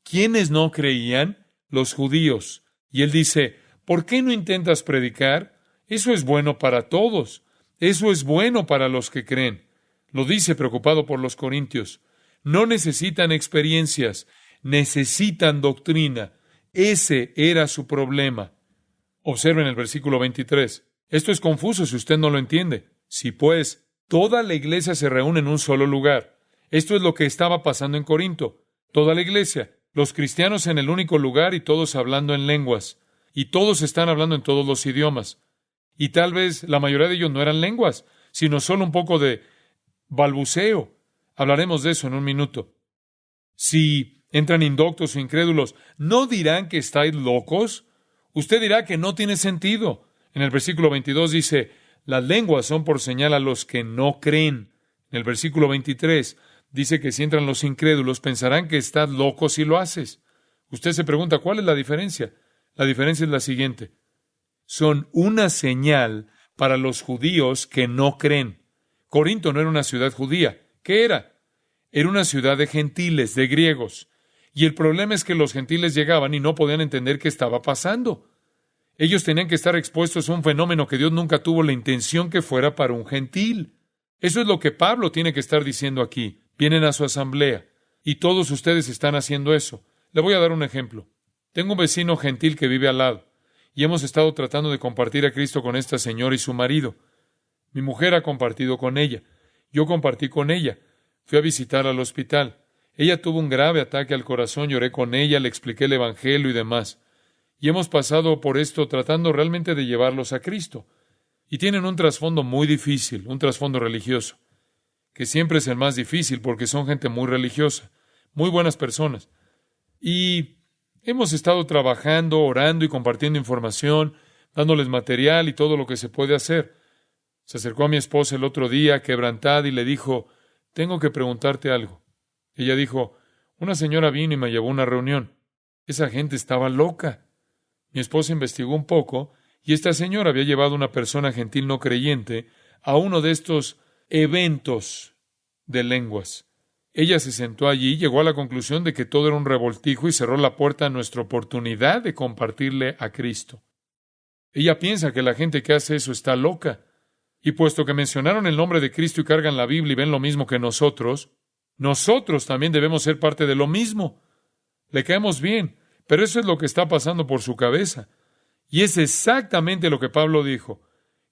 Speaker 2: ¿Quiénes no creían? Los judíos. Y él dice, ¿por qué no intentas predicar? Eso es bueno para todos. Eso es bueno para los que creen. Lo dice preocupado por los corintios. No necesitan experiencias, necesitan doctrina. Ese era su problema. Observen el versículo 23. Esto es confuso si usted no lo entiende. Si pues, toda la iglesia se reúne en un solo lugar. Esto es lo que estaba pasando en Corinto. Toda la iglesia, los cristianos en el único lugar y todos hablando en lenguas. Y todos están hablando en todos los idiomas. Y tal vez la mayoría de ellos no eran lenguas, sino solo un poco de balbuceo. Hablaremos de eso en un minuto. Si entran indoctos o incrédulos, ¿no dirán que estáis locos? Usted dirá que no tiene sentido. En el versículo 22 dice, las lenguas son por señal a los que no creen. En el versículo 23 dice que si entran los incrédulos, pensarán que estás loco si lo haces. Usted se pregunta, ¿cuál es la diferencia? La diferencia es la siguiente. Son una señal para los judíos que no creen. Corinto no era una ciudad judía. ¿Qué era? Era una ciudad de gentiles, de griegos. Y el problema es que los gentiles llegaban y no podían entender qué estaba pasando. Ellos tenían que estar expuestos a un fenómeno que Dios nunca tuvo la intención que fuera para un gentil. Eso es lo que Pablo tiene que estar diciendo aquí. Vienen a su asamblea y todos ustedes están haciendo eso. Le voy a dar un ejemplo. Tengo un vecino gentil que vive al lado y hemos estado tratando de compartir a Cristo con esta señora y su marido. Mi mujer ha compartido con ella. Yo compartí con ella. Fui a visitar al hospital. Ella tuvo un grave ataque al corazón, lloré con ella, le expliqué el Evangelio y demás. Y hemos pasado por esto tratando realmente de llevarlos a Cristo. Y tienen un trasfondo muy difícil, un trasfondo religioso, que siempre es el más difícil porque son gente muy religiosa, muy buenas personas. Y hemos estado trabajando, orando y compartiendo información, dándoles material y todo lo que se puede hacer. Se acercó a mi esposa el otro día, quebrantada, y le dijo, tengo que preguntarte algo. Ella dijo, una señora vino y me llevó a una reunión. Esa gente estaba loca. Mi esposa investigó un poco, y esta señora había llevado a una persona gentil no creyente a uno de estos eventos de lenguas. Ella se sentó allí y llegó a la conclusión de que todo era un revoltijo y cerró la puerta a nuestra oportunidad de compartirle a Cristo. Ella piensa que la gente que hace eso está loca. Y puesto que mencionaron el nombre de Cristo y cargan la Biblia y ven lo mismo que nosotros también debemos ser parte de lo mismo. Le caemos bien, pero eso es lo que está pasando por su cabeza. Y es exactamente lo que Pablo dijo,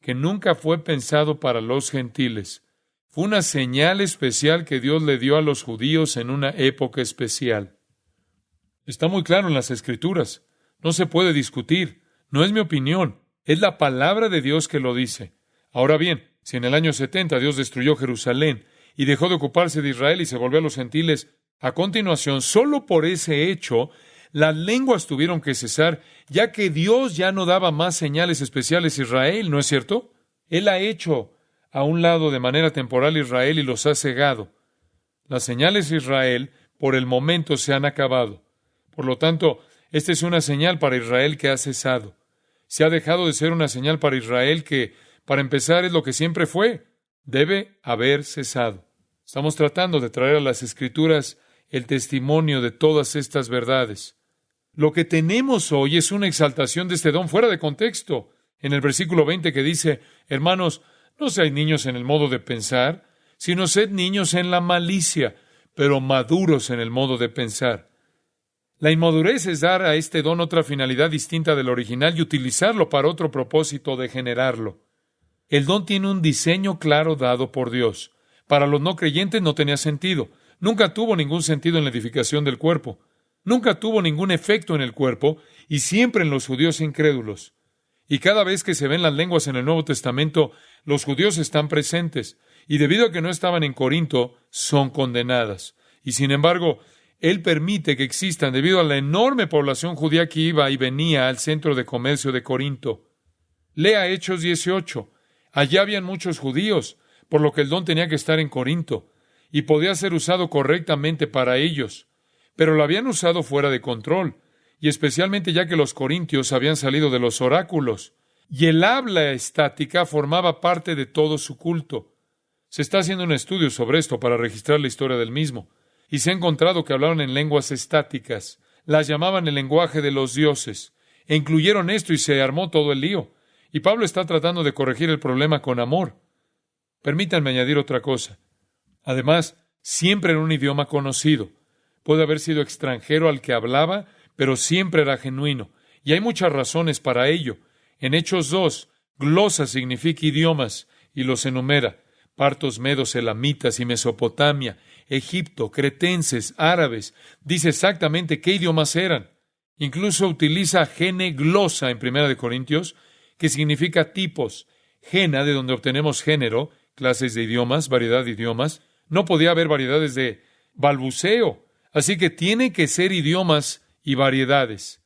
Speaker 2: que nunca fue pensado para los gentiles. Fue una señal especial que Dios le dio a los judíos en una época especial. Está muy claro en las Escrituras. No se puede discutir. No es mi opinión. Es la palabra de Dios que lo dice. Ahora bien, si en el año 70 Dios destruyó Jerusalén y dejó de ocuparse de Israel y se volvió a los gentiles, a continuación, solo por ese hecho, las lenguas tuvieron que cesar, ya que Dios ya no daba más señales especiales a Israel, ¿no es cierto? Él ha hecho a un lado de manera temporal a Israel y los ha cegado. Las señales de Israel, por el momento, se han acabado. Por lo tanto, esta es una señal para Israel que ha cesado. Se ha dejado de ser una señal para Israel que, para empezar, es lo que siempre fue. Debe haber cesado. Estamos tratando de traer a las Escrituras el testimonio de todas estas verdades. Lo que tenemos hoy es una exaltación de este don fuera de contexto. En el versículo 20 que dice, hermanos, no seáis niños en el modo de pensar, sino sed niños en la malicia, pero maduros en el modo de pensar. La inmadurez es dar a este don otra finalidad distinta del original y utilizarlo para otro propósito de generarlo. El don tiene un diseño claro dado por Dios. Para los no creyentes no tenía sentido. Nunca tuvo ningún sentido en la edificación del cuerpo. Nunca tuvo ningún efecto en el cuerpo y siempre en los judíos incrédulos. Y cada vez que se ven las lenguas en el Nuevo Testamento, los judíos están presentes. Y debido a que no estaban en Corinto, son condenadas. Y sin embargo, Él permite que existan debido a la enorme población judía que iba y venía al centro de comercio de Corinto. Lea Hechos 18. Allá habían muchos judíos, por lo que el don tenía que estar en Corinto, y podía ser usado correctamente para ellos. Pero lo habían usado fuera de control, y especialmente ya que los corintios habían salido de los oráculos, y el habla estática formaba parte de todo su culto. Se está haciendo un estudio sobre esto para registrar la historia del mismo, y se ha encontrado que hablaron en lenguas estáticas, las llamaban el lenguaje de los dioses, e incluyeron esto y se armó todo el lío. Y Pablo está tratando de corregir el problema con amor. Permítanme añadir otra cosa. Además, siempre en un idioma conocido. Puede haber sido extranjero al que hablaba, pero siempre era genuino. Y hay muchas razones para ello. En Hechos 2, glosa significa idiomas, y los enumera. Partos, medos, elamitas y Mesopotamia, Egipto, cretenses, árabes. Dice exactamente qué idiomas eran. Incluso utiliza gene glosa en 1 Corintios, que significa tipos. Gena, de donde obtenemos género, clases de idiomas, variedad de idiomas. No podía haber variedades de balbuceo. Así que tiene que ser idiomas y variedades.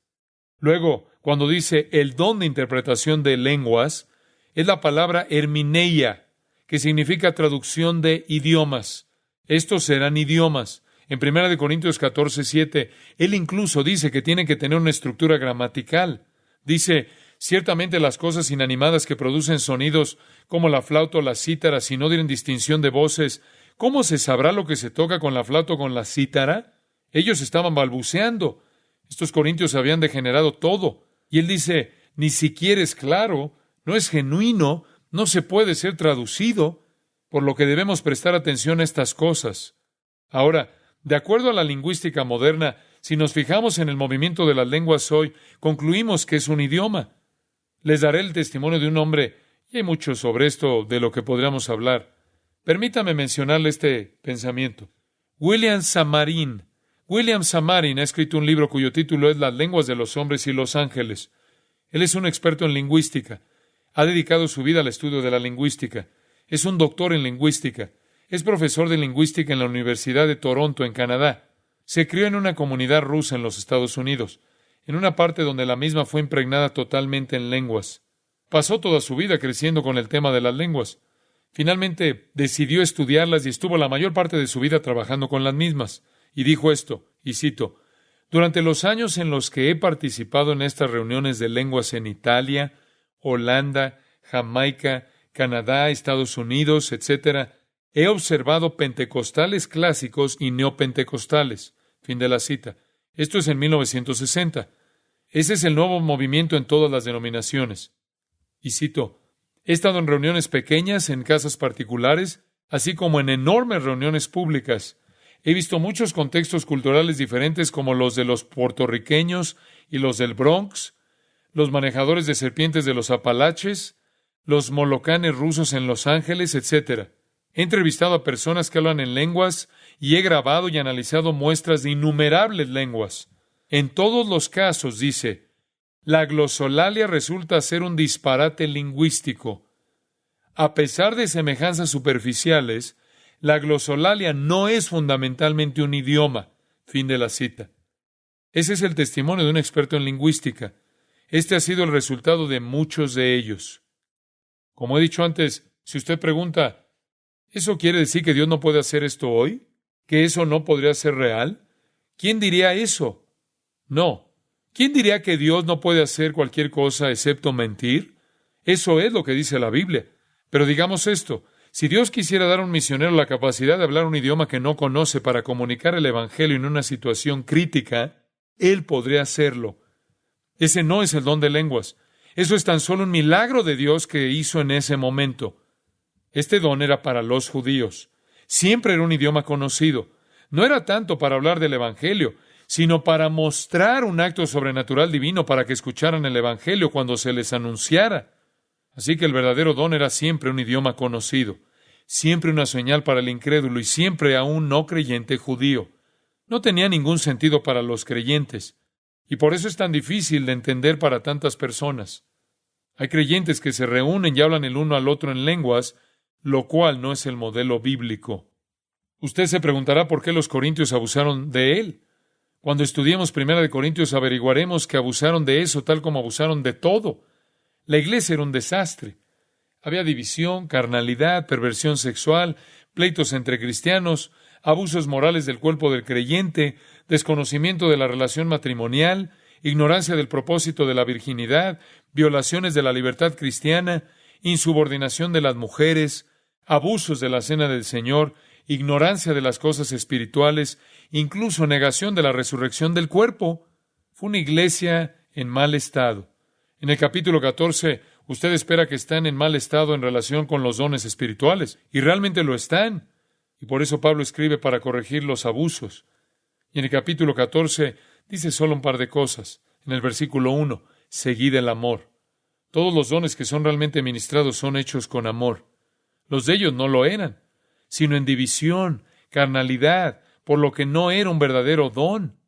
Speaker 2: Luego, cuando dice el don de interpretación de lenguas, es la palabra hermineia, que significa traducción de idiomas. Estos serán idiomas. En 1 Corintios 14:7, él incluso dice que tiene que tener una estructura gramatical. Dice, ciertamente las cosas inanimadas que producen sonidos como la flauta o la cítara, si no dieren distinción de voces, ¿Cómo se sabrá lo que se toca con la flauta o con la cítara? Ellos estaban balbuceando. Estos corintios habían degenerado todo. Y él dice, ni siquiera es claro, no es genuino, no se puede ser traducido, por lo que debemos prestar atención a estas cosas. Ahora, de acuerdo a la lingüística moderna, si nos fijamos en el movimiento de las lenguas hoy, concluimos que es un idioma. Les daré el testimonio de un hombre, y hay mucho sobre esto de lo que podríamos hablar. Permítame mencionarle este pensamiento. William Samarin. William Samarin ha escrito un libro cuyo título es Las lenguas de los hombres y los ángeles. Él es un experto en lingüística. Ha dedicado su vida al estudio de la lingüística. Es un doctor en lingüística. Es profesor de lingüística en la Universidad de Toronto, en Canadá. Se crió en una comunidad rusa en los Estados Unidos, en una parte donde la misma fue impregnada totalmente en lenguas. Pasó toda su vida creciendo con el tema de las lenguas. Finalmente decidió estudiarlas y estuvo la mayor parte de su vida trabajando con las mismas. Y dijo esto, y cito, durante los años en los que he participado en estas reuniones de lenguas en Italia, Holanda, Jamaica, Canadá, Estados Unidos, etc., he observado pentecostales clásicos y neopentecostales. Fin de la cita. Esto es en 1960. Ese es el nuevo movimiento en todas las denominaciones. Y cito, he estado en reuniones pequeñas, en casas particulares, así como en enormes reuniones públicas. He visto muchos contextos culturales diferentes como los de los puertorriqueños y los del Bronx, los manejadores de serpientes de los Apalaches, los molocanes rusos en Los Ángeles, etc. He entrevistado a personas que hablan en lenguas y he grabado y analizado muestras de innumerables lenguas. En todos los casos, dice, la glosolalia resulta ser un disparate lingüístico. A pesar de semejanzas superficiales, la glosolalia no es fundamentalmente un idioma. Fin de la cita. Ese es el testimonio de un experto en lingüística. Este ha sido el resultado de muchos de ellos. Como he dicho antes, si usted pregunta, ¿eso quiere decir que Dios no puede hacer esto hoy? ¿Que eso no podría ser real? ¿Quién diría eso? No. ¿Quién diría que Dios no puede hacer cualquier cosa excepto mentir? Eso es lo que dice la Biblia. Pero digamos esto, si Dios quisiera dar a un misionero la capacidad de hablar un idioma que no conoce para comunicar el Evangelio en una situación crítica, Él podría hacerlo. Ese no es el don de lenguas. Eso es tan solo un milagro de Dios que hizo en ese momento. Este don era para los judíos. Siempre era un idioma conocido. No era tanto para hablar del Evangelio, sino para mostrar un acto sobrenatural divino para que escucharan el Evangelio cuando se les anunciara. Así que el verdadero don era siempre un idioma conocido, siempre una señal para el incrédulo y siempre a un no creyente judío. No tenía ningún sentido para los creyentes, y por eso es tan difícil de entender para tantas personas. Hay creyentes que se reúnen y hablan el uno al otro en lenguas, lo cual no es el modelo bíblico. Usted se preguntará por qué los corintios abusaron de él. Cuando estudiemos 1 Corintios averiguaremos que abusaron de eso tal como abusaron de todo. La iglesia era un desastre. Había división, carnalidad, perversión sexual, pleitos entre cristianos, abusos morales del cuerpo del creyente, desconocimiento de la relación matrimonial, ignorancia del propósito de la virginidad, violaciones de la libertad cristiana, insubordinación de las mujeres, abusos de la cena del Señor, ignorancia de las cosas espirituales, incluso negación de la resurrección del cuerpo. Fue una iglesia en mal estado. En el capítulo 14, usted espera que están en mal estado en relación con los dones espirituales, y realmente lo están. Y por eso Pablo escribe para corregir los abusos. Y en el capítulo 14 dice solo un par de cosas. En el versículo 1, seguid el amor. Todos los dones que son realmente ministrados son hechos con amor. Los de ellos no lo eran, sino en división, carnalidad, por lo que no era un verdadero don.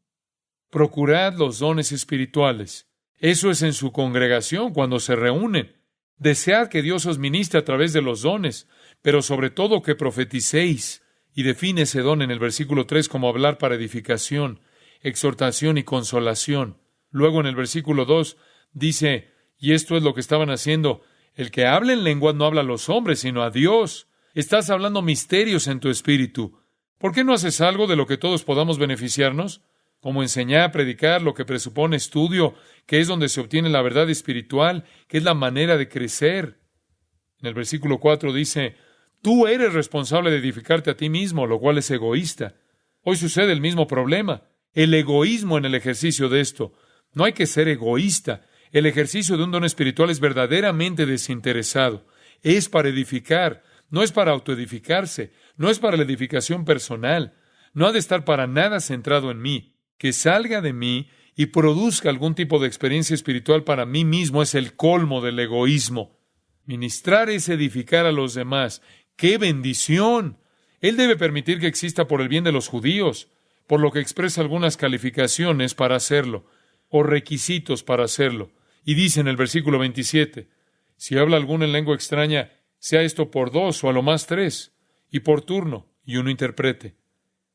Speaker 2: Procurad los dones espirituales. Eso es en su congregación cuando se reúnen. Desead que Dios os ministre a través de los dones, pero sobre todo que profeticéis. Y define ese don en el versículo 3 como hablar para edificación, exhortación y consolación. Luego en el versículo 2 dice, y esto es lo que estaban haciendo, el que habla en lenguas no habla a los hombres, sino a Dios. Estás hablando misterios en tu espíritu. ¿Por qué no haces algo de lo que todos podamos beneficiarnos? Como enseñar, predicar, lo que presupone estudio, que es donde se obtiene la verdad espiritual, que es la manera de crecer. En el versículo 4 dice, Tú eres responsable de edificarte a ti mismo, lo cual es egoísta. Hoy sucede el mismo problema. El egoísmo en el ejercicio de esto. No hay que ser egoísta. El ejercicio de un don espiritual es verdaderamente desinteresado. Es para edificar, no es para autoedificarse, no es para la edificación personal. No ha de estar para nada centrado en mí. Que salga de mí y produzca algún tipo de experiencia espiritual para mí mismo es el colmo del egoísmo. Ministrar es edificar a los demás. ¡Qué bendición! Él debe permitir que exista por el bien de los judíos, por lo que expresa algunas calificaciones para hacerlo, o requisitos para hacerlo. Y dice en el versículo 27, si habla alguno en lengua extraña, sea esto por 2 o a lo más 3, y por turno, y uno interprete.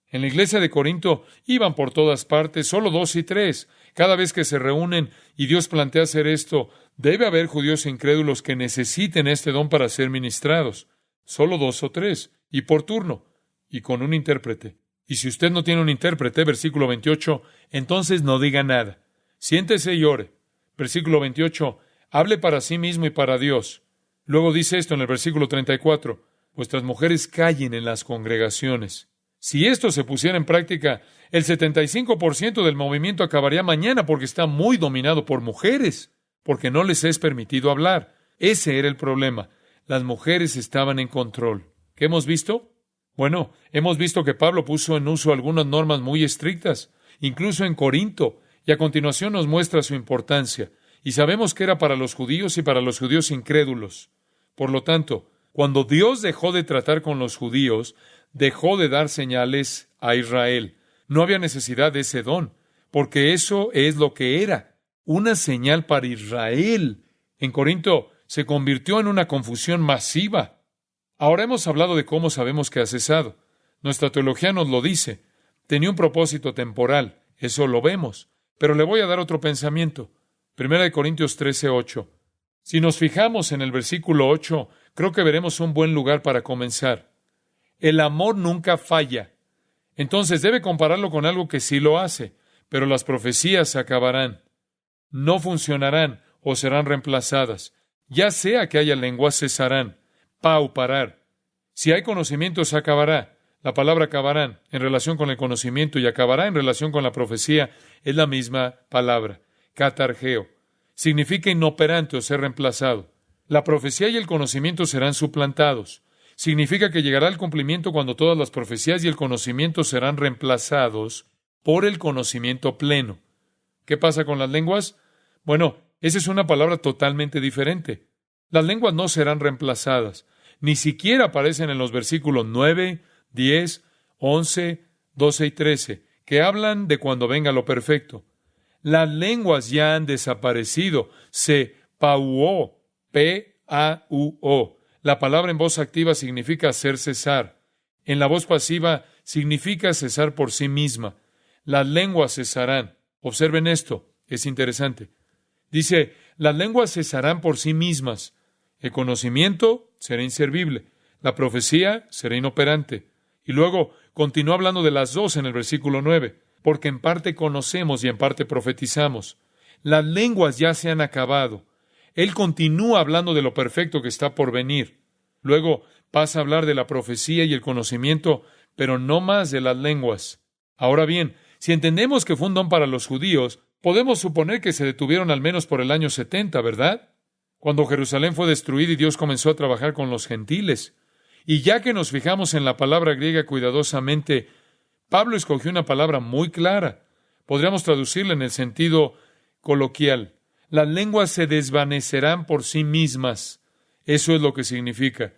Speaker 2: En la iglesia de Corinto iban por todas partes, solo 2 y 3. Cada vez que se reúnen y Dios plantea hacer esto, debe haber judíos incrédulos que necesiten este don para ser ministrados. Solo 2 o 3, y por turno, y con un intérprete. Y si usted no tiene un intérprete, versículo 28, entonces no diga nada. Siéntese y ore. Versículo 28, hable para sí mismo y para Dios. Luego dice esto en el versículo 34, vuestras mujeres callen en las congregaciones. Si esto se pusiera en práctica, el 75% del movimiento acabaría mañana porque está muy dominado por mujeres, porque no les es permitido hablar. Ese era el problema. Las mujeres estaban en control. ¿Qué hemos visto? Bueno, hemos visto que Pablo puso en uso algunas normas muy estrictas, incluso en Corinto, y a continuación nos muestra su importancia. Y sabemos que era para los judíos y para los judíos incrédulos. Por lo tanto, cuando Dios dejó de tratar con los judíos, dejó de dar señales a Israel. No había necesidad de ese don, porque eso es lo que era, una señal para Israel. En Corinto se convirtió en una confusión masiva. Ahora hemos hablado de cómo sabemos que ha cesado. Nuestra teología nos lo dice. Tenía un propósito temporal, eso lo vemos. Pero le voy a dar otro pensamiento. 1 Corintios 13:8. Si nos fijamos en el versículo 8, creo que veremos un buen lugar para comenzar. El amor nunca falla. Entonces debe compararlo con algo que sí lo hace, pero las profecías se acabarán. No funcionarán o serán reemplazadas. Ya sea que haya lenguas, cesarán. Pauparar. Si hay conocimiento, se acabará. La palabra acabarán en relación con el conocimiento y acabará en relación con la profecía es la misma palabra. Catargeo. Significa inoperante o ser reemplazado. La profecía y el conocimiento serán suplantados. Significa que llegará el cumplimiento cuando todas las profecías y el conocimiento serán reemplazados por el conocimiento pleno. ¿Qué pasa con las lenguas? Bueno, esa es una palabra totalmente diferente. Las lenguas no serán reemplazadas. Ni siquiera aparecen en los versículos 9, 10, 11, 12 y 13, que hablan de cuando venga lo perfecto. Las lenguas ya han desaparecido. Se pauó, P-A-U-O. La palabra en voz activa significa hacer cesar. En la voz pasiva significa cesar por sí misma. Las lenguas cesarán. Observen esto, es interesante. Dice, las lenguas cesarán por sí mismas. El conocimiento será inservible. La profecía será inoperante. Y luego continúa hablando de las dos en el versículo 9, porque en parte conocemos y en parte profetizamos. Las lenguas ya se han acabado. Él continúa hablando de lo perfecto que está por venir. Luego pasa a hablar de la profecía y el conocimiento, pero no más de las lenguas. Ahora bien, si entendemos que fue un don para los judíos, podemos suponer que se detuvieron al menos por el año 70, ¿verdad? Cuando Jerusalén fue destruida y Dios comenzó a trabajar con los gentiles. Y ya que nos fijamos en la palabra griega cuidadosamente, Pablo escogió una palabra muy clara. Podríamos traducirla en el sentido coloquial. Las lenguas se desvanecerán por sí mismas. Eso es lo que significa.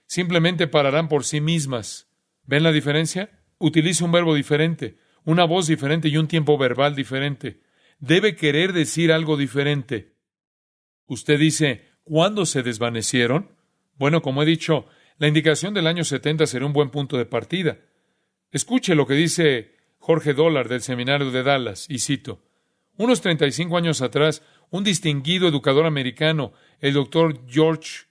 Speaker 2: Simplemente pararán por sí mismas. ¿Ven la diferencia? Utiliza un verbo diferente, una voz diferente y un tiempo verbal diferente. Debe querer decir algo diferente. Usted dice, ¿cuándo se desvanecieron? Bueno, como he dicho, la indicación del año 70 será un buen punto de partida. Escuche lo que dice Jorge Dollard del Seminario de Dallas, y cito, unos 35 años atrás, un distinguido educador americano, el doctor George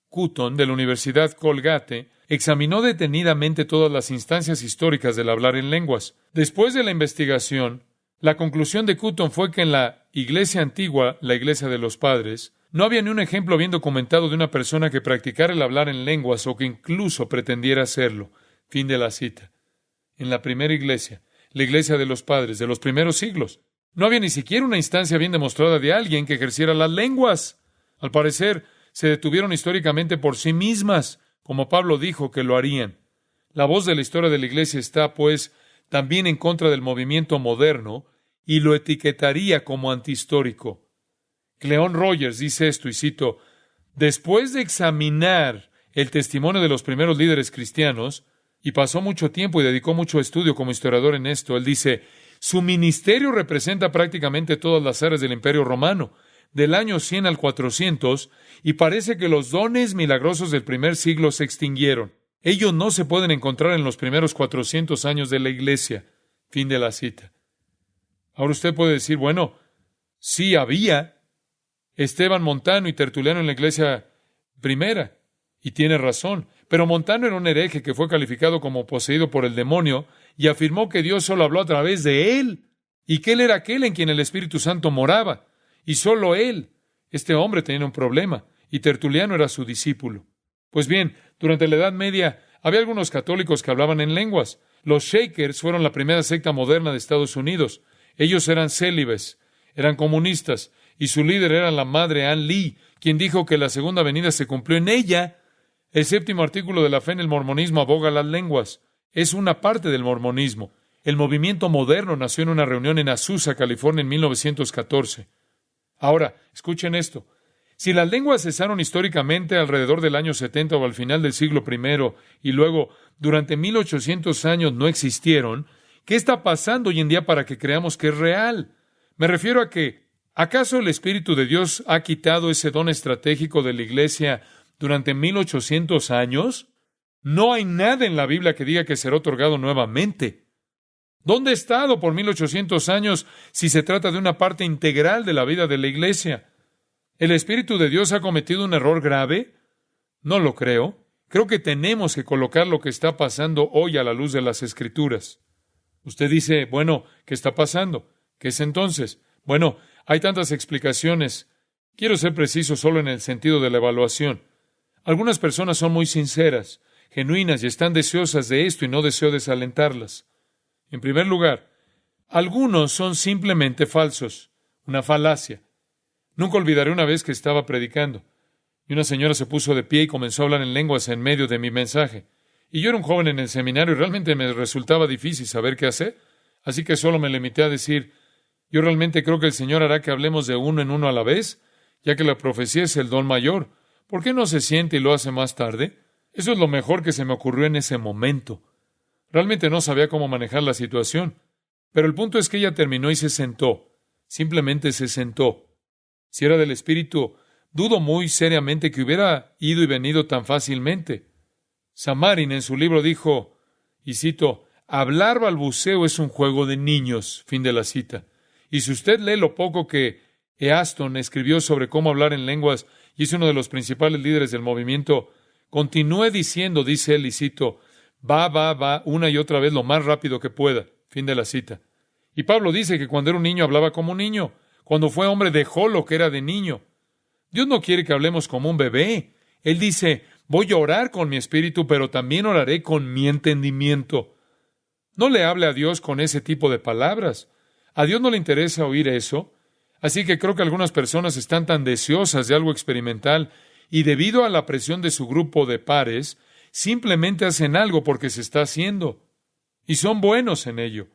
Speaker 2: Cutton de la Universidad Colgate, examinó detenidamente todas las instancias históricas del hablar en lenguas. Después de la investigación, la conclusión de Cutton fue que en la iglesia antigua, la iglesia de los padres, No había ni un ejemplo bien documentado de una persona que practicara el hablar en lenguas o que incluso pretendiera hacerlo. Fin de la cita. En la primera iglesia, la iglesia de los padres de los primeros siglos, no había ni siquiera una instancia bien demostrada de alguien que ejerciera las lenguas. Al parecer, se detuvieron históricamente por sí mismas, como Pablo dijo que lo harían. La voz de la historia de la iglesia está, pues, también en contra del movimiento moderno y lo etiquetaría como antihistórico. Cleon Rogers dice esto, y cito, después de examinar el testimonio de los primeros líderes cristianos, y pasó mucho tiempo y dedicó mucho estudio como historiador en esto, él dice, su ministerio representa prácticamente todas las áreas del Imperio Romano, del año 100 al 400, y parece que los dones milagrosos del primer siglo se extinguieron. Ellos no se pueden encontrar en los primeros 400 años de la iglesia. Fin de la cita. Ahora usted puede decir, bueno, sí había Esteban Montano y Tertuliano en la iglesia primera, y tiene razón, pero Montano era un hereje que fue calificado como poseído por el demonio y afirmó que Dios solo habló a través de él, y que él era aquel en quien el Espíritu Santo moraba, y solo él. Este hombre tenía un problema, y Tertuliano era su discípulo. Pues bien, durante la Edad Media había algunos católicos que hablaban en lenguas. Los Shakers fueron la primera secta moderna de Estados Unidos. Ellos eran célibes, eran comunistas, y su líder era la madre Ann Lee, quien dijo que la segunda venida se cumplió en ella. El séptimo artículo de la fe en el mormonismo aboga las lenguas. Es una parte del mormonismo. El movimiento moderno nació en una reunión en Azusa, California, en 1914. Ahora, escuchen esto. Si las lenguas cesaron históricamente alrededor del año 70 o al final del siglo I, y luego durante 1800 años no existieron, ¿qué está pasando hoy en día para que creamos que es real? Me refiero a que, ¿acaso el Espíritu de Dios ha quitado ese don estratégico de la iglesia durante 1800 años? No hay nada en la Biblia que diga que será otorgado nuevamente. ¿Dónde ha estado por 1800 años si se trata de una parte integral de la vida de la iglesia? ¿El Espíritu de Dios ha cometido un error grave? No lo creo. Creo que tenemos que colocar lo que está pasando hoy a la luz de las Escrituras. Usted dice, bueno, ¿qué está pasando? ¿Qué es entonces? Bueno, hay tantas explicaciones. Quiero ser preciso solo en el sentido de la evaluación. Algunas personas son muy sinceras, genuinas y están deseosas de esto y no deseo desalentarlas. En primer lugar, algunos son simplemente falsos, una falacia. Nunca olvidaré una vez que estaba predicando, y una señora se puso de pie y comenzó a hablar en lenguas en medio de mi mensaje. Y yo era un joven en el seminario y realmente me resultaba difícil saber qué hacer, así que solo me limité a decir, yo realmente creo que el Señor hará que hablemos de uno en uno a la vez, ya que la profecía es el don mayor. ¿Por qué no se siente y lo hace más tarde? Eso es lo mejor que se me ocurrió en ese momento. Realmente no sabía cómo manejar la situación, pero el punto es que ella terminó y se sentó. Simplemente se sentó. Si era del Espíritu, dudo muy seriamente que hubiera ido y venido tan fácilmente. Samarin en su libro dijo, y cito, hablar balbuceo es un juego de niños, fin de la cita. Y si usted lee lo poco que Easton escribió sobre cómo hablar en lenguas, y es uno de los principales líderes del movimiento, continúe diciendo, dice él, y cito, va, una y otra vez lo más rápido que pueda, fin de la cita. Y Pablo dice que cuando era un niño hablaba como un niño, cuando fue hombre dejó lo que era de niño. Dios no quiere que hablemos como un bebé. Él dice, voy a orar con mi espíritu, pero también oraré con mi entendimiento. No le hable a Dios con ese tipo de palabras. A Dios no le interesa oír eso. Así que creo que algunas personas están tan deseosas de algo experimental y debido a la presión de su grupo de pares, simplemente hacen algo porque se está haciendo. Y son buenos en ello.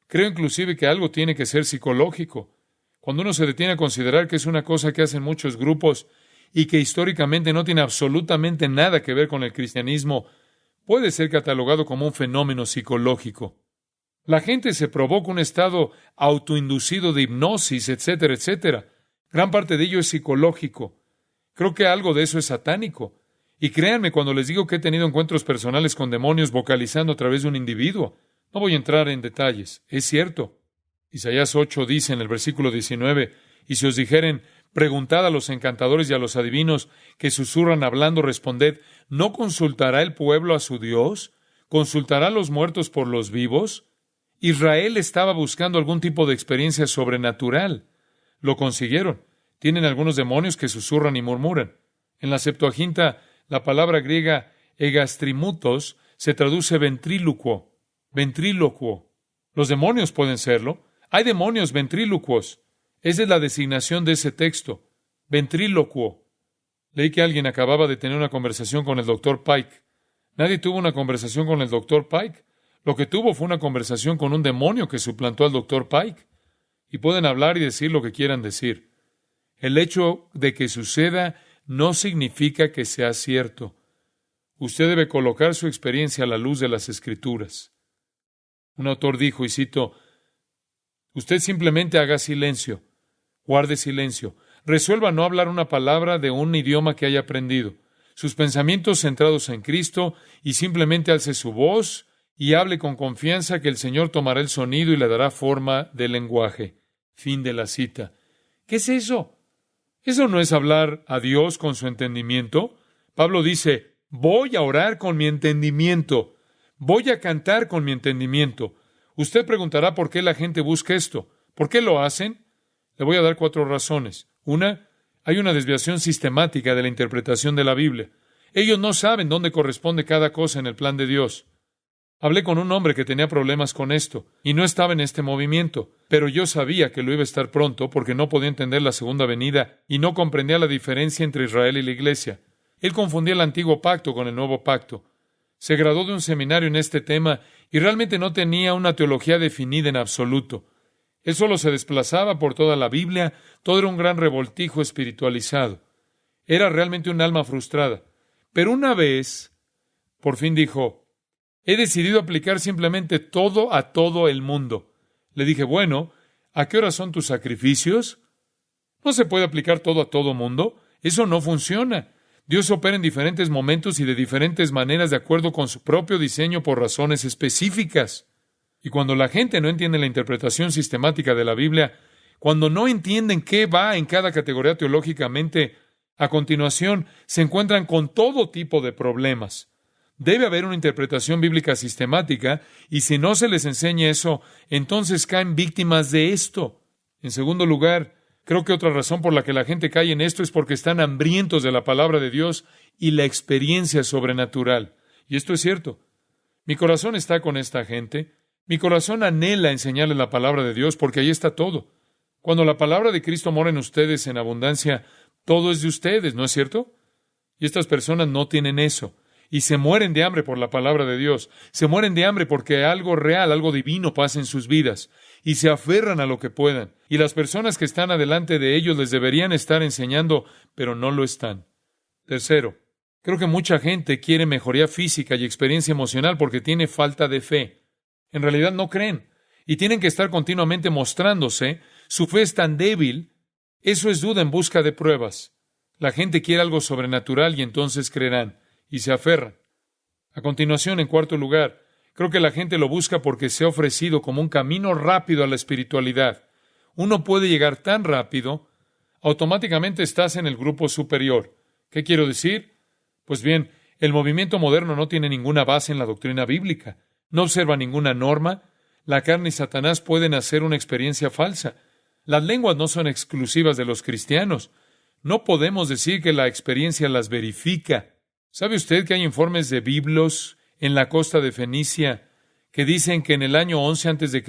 Speaker 2: Creo inclusive que algo tiene que ser psicológico. Cuando uno se detiene a considerar que es una cosa que hacen muchos grupos y que históricamente no tiene absolutamente nada que ver con el cristianismo, puede ser catalogado como un fenómeno psicológico. La gente se provoca un estado autoinducido de hipnosis, etcétera, etcétera. Gran parte de ello es psicológico. Creo que algo de eso es satánico. Y créanme cuando les digo que he tenido encuentros personales con demonios vocalizando a través de un individuo. No voy a entrar en detalles. Es cierto. Isaías 8 dice en el versículo 19, y si os dijeren, preguntad a los encantadores y a los adivinos que susurran hablando, responded, ¿no consultará el pueblo a su Dios? ¿Consultará a los muertos por los vivos? Israel estaba buscando algún tipo de experiencia sobrenatural. Lo consiguieron. Tienen algunos demonios que susurran y murmuran. En la Septuaginta, la palabra griega egastrimutos se traduce ventrílocuo. Ventrílocuo. Los demonios pueden serlo. Hay demonios ventrílocuos. Esa es la designación de ese texto. Ventrílocuo. Leí que alguien acababa de tener una conversación con el Dr. Pike. Nadie tuvo una conversación con el Dr. Pike. Lo que tuvo fue una conversación con un demonio que suplantó al Dr. Pike. Y pueden hablar y decir lo que quieran decir. El hecho de que suceda no significa que sea cierto. Usted debe colocar su experiencia a la luz de las Escrituras. Un autor dijo, y cito, usted simplemente haga silencio, guarde silencio, resuelva no hablar una palabra de un idioma que haya aprendido, sus pensamientos centrados en Cristo, y simplemente alce su voz y hable con confianza que el Señor tomará el sonido y le dará forma de lenguaje. Fin de la cita. ¿Qué es eso? ¿Eso no es hablar a Dios con su entendimiento? Pablo dice, voy a orar con mi entendimiento. Voy a cantar con mi entendimiento. Usted preguntará por qué la gente busca esto. ¿Por qué lo hacen? Le voy a dar 4 razones. Una, hay una desviación sistemática de la interpretación de la Biblia. Ellos no saben dónde corresponde cada cosa en el plan de Dios. Hablé con un hombre que tenía problemas con esto, y no estaba en este movimiento, pero yo sabía que lo iba a estar pronto porque no podía entender la segunda venida y no comprendía la diferencia entre Israel y la Iglesia. Él confundía el antiguo pacto con el nuevo pacto. Se graduó de un seminario en este tema y realmente no tenía una teología definida en absoluto. Él solo se desplazaba por toda la Biblia, todo era un gran revoltijo espiritualizado. Era realmente un alma frustrada. Pero una vez, por fin dijo, he decidido aplicar simplemente todo a todo el mundo. Le dije, bueno, ¿a qué hora son tus sacrificios? No se puede aplicar todo a todo mundo. Eso no funciona. Dios opera en diferentes momentos y de diferentes maneras de acuerdo con su propio diseño por razones específicas. Y cuando la gente no entiende la interpretación sistemática de la Biblia, cuando no entienden qué va en cada categoría teológicamente, a continuación se encuentran con todo tipo de problemas. Debe haber una interpretación bíblica sistemática, y si no se les enseña eso, entonces caen víctimas de esto. En segundo lugar, creo que otra razón por la que la gente cae en esto es porque están hambrientos de la palabra de Dios y la experiencia sobrenatural. Y esto es cierto. Mi corazón está con esta gente. Mi corazón anhela enseñarles la palabra de Dios porque ahí está todo. Cuando la palabra de Cristo mora en ustedes en abundancia, todo es de ustedes, ¿no es cierto? Y estas personas no tienen eso. Y se mueren de hambre por la palabra de Dios. Se mueren de hambre porque algo real, algo divino pasa en sus vidas. Y se aferran a lo que puedan. Y las personas que están adelante de ellos les deberían estar enseñando, pero no lo están. Tercero, creo que mucha gente quiere mejoría física y experiencia emocional porque tiene falta de fe. En realidad no creen. Y tienen que estar continuamente mostrándose. Su fe es tan débil. Eso es duda en busca de pruebas. La gente quiere algo sobrenatural y entonces creerán. Y se aferran. A continuación, en cuarto lugar, creo que la gente lo busca porque se ha ofrecido como un camino rápido a la espiritualidad. Uno puede llegar tan rápido, automáticamente estás en el grupo superior. ¿Qué quiero decir? Pues bien, el movimiento moderno no tiene ninguna base en la doctrina bíblica. No observa ninguna norma. La carne y Satanás pueden hacer una experiencia falsa. Las lenguas no son exclusivas de los cristianos. No podemos decir que la experiencia las verifica. ¿Sabe usted que hay informes de biblos en la costa de Fenicia que dicen que en el año 11 a.C.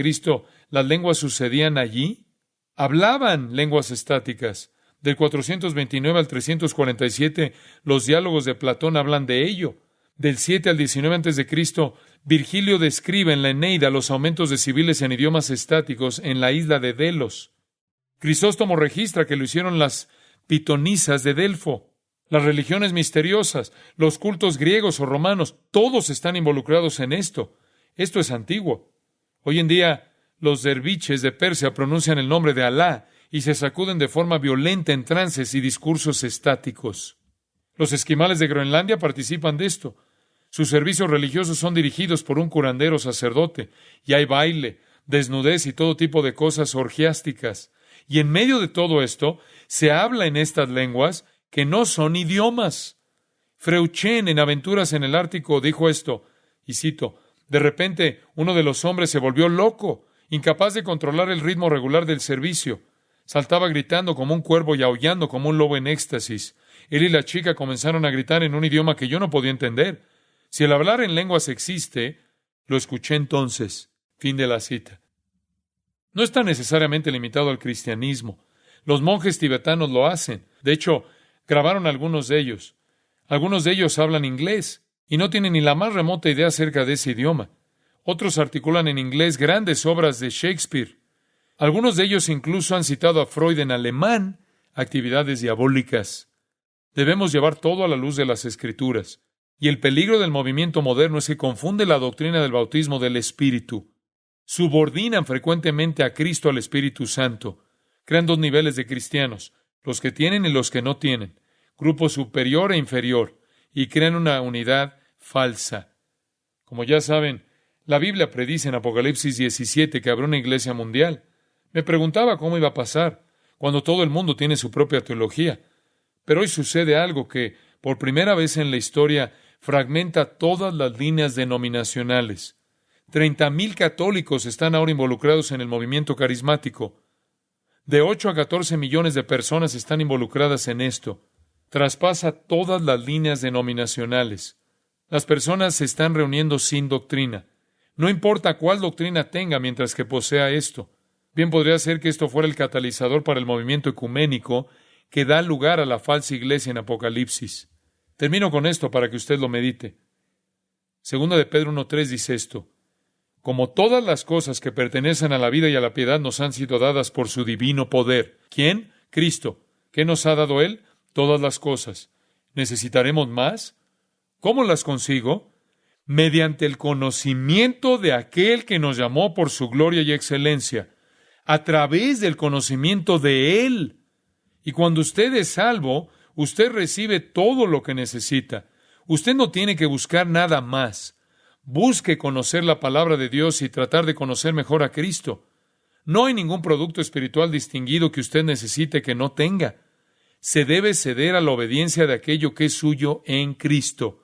Speaker 2: las lenguas sucedían allí? Hablaban lenguas estáticas. Del 429 al 347, los diálogos de Platón hablan de ello. Del 7 al 19 a.C., Virgilio describe en la Eneida los aumentos de civiles en idiomas estáticos en la isla de Delos. Crisóstomo registra que lo hicieron las pitonisas de Delfo. Las religiones misteriosas, los cultos griegos o romanos, todos están involucrados en esto. Esto es antiguo. Hoy en día, los derviches de Persia pronuncian el nombre de Alá y se sacuden de forma violenta en trances y discursos estáticos. Los esquimales de Groenlandia participan de esto. Sus servicios religiosos son dirigidos por un curandero sacerdote, y hay baile, desnudez y todo tipo de cosas orgiásticas. Y en medio de todo esto, se habla en estas lenguas que no son idiomas. Freuchen, en Aventuras en el Ártico, dijo esto, y cito, de repente uno de los hombres se volvió loco, incapaz de controlar el ritmo regular del servicio. Saltaba gritando como un cuervo y aullando como un lobo en éxtasis. Él y la chica comenzaron a gritar en un idioma que yo no podía entender. Si el hablar en lenguas existe, lo escuché entonces. Fin de la cita. No está necesariamente limitado al cristianismo. Los monjes tibetanos lo hacen. De hecho, grabaron algunos de ellos. Algunos de ellos hablan inglés y no tienen ni la más remota idea acerca de ese idioma. Otros articulan en inglés grandes obras de Shakespeare. Algunos de ellos incluso han citado a Freud en alemán, actividades diabólicas. Debemos llevar todo a la luz de las Escrituras. Y el peligro del movimiento moderno es que confunde la doctrina del bautismo del Espíritu. Subordinan frecuentemente a Cristo al Espíritu Santo. Crean dos niveles de cristianos, los que tienen y los que no tienen, grupo superior e inferior, y crean una unidad falsa. Como ya saben, la Biblia predice en Apocalipsis 17 que habrá una iglesia mundial. Me preguntaba cómo iba a pasar, cuando todo el mundo tiene su propia teología. Pero hoy sucede algo que, por primera vez en la historia, fragmenta todas las líneas denominacionales. 30,000 católicos están ahora involucrados en el movimiento carismático. De 8 a 14 millones de personas están involucradas en esto. Traspasa todas las líneas denominacionales. Las personas se están reuniendo sin doctrina. No importa cuál doctrina tenga mientras que posea esto. Bien podría ser que esto fuera el catalizador para el movimiento ecuménico que da lugar a la falsa iglesia en Apocalipsis. Termino con esto para que usted lo medite. Segunda de Pedro 1:3 dice esto: como todas las cosas que pertenecen a la vida y a la piedad nos han sido dadas por su divino poder. ¿Quién? Cristo. ¿Qué nos ha dado Él? Todas las cosas. ¿Necesitaremos más? ¿Cómo las consigo? Mediante el conocimiento de aquel que nos llamó por su gloria y excelencia. A través del conocimiento de Él. Y cuando usted es salvo, usted recibe todo lo que necesita. Usted no tiene que buscar nada más. Busque conocer la palabra de Dios y tratar de conocer mejor a Cristo. No hay ningún producto espiritual distinguido que usted necesite que no tenga. Se debe ceder a la obediencia de aquello que es suyo en Cristo.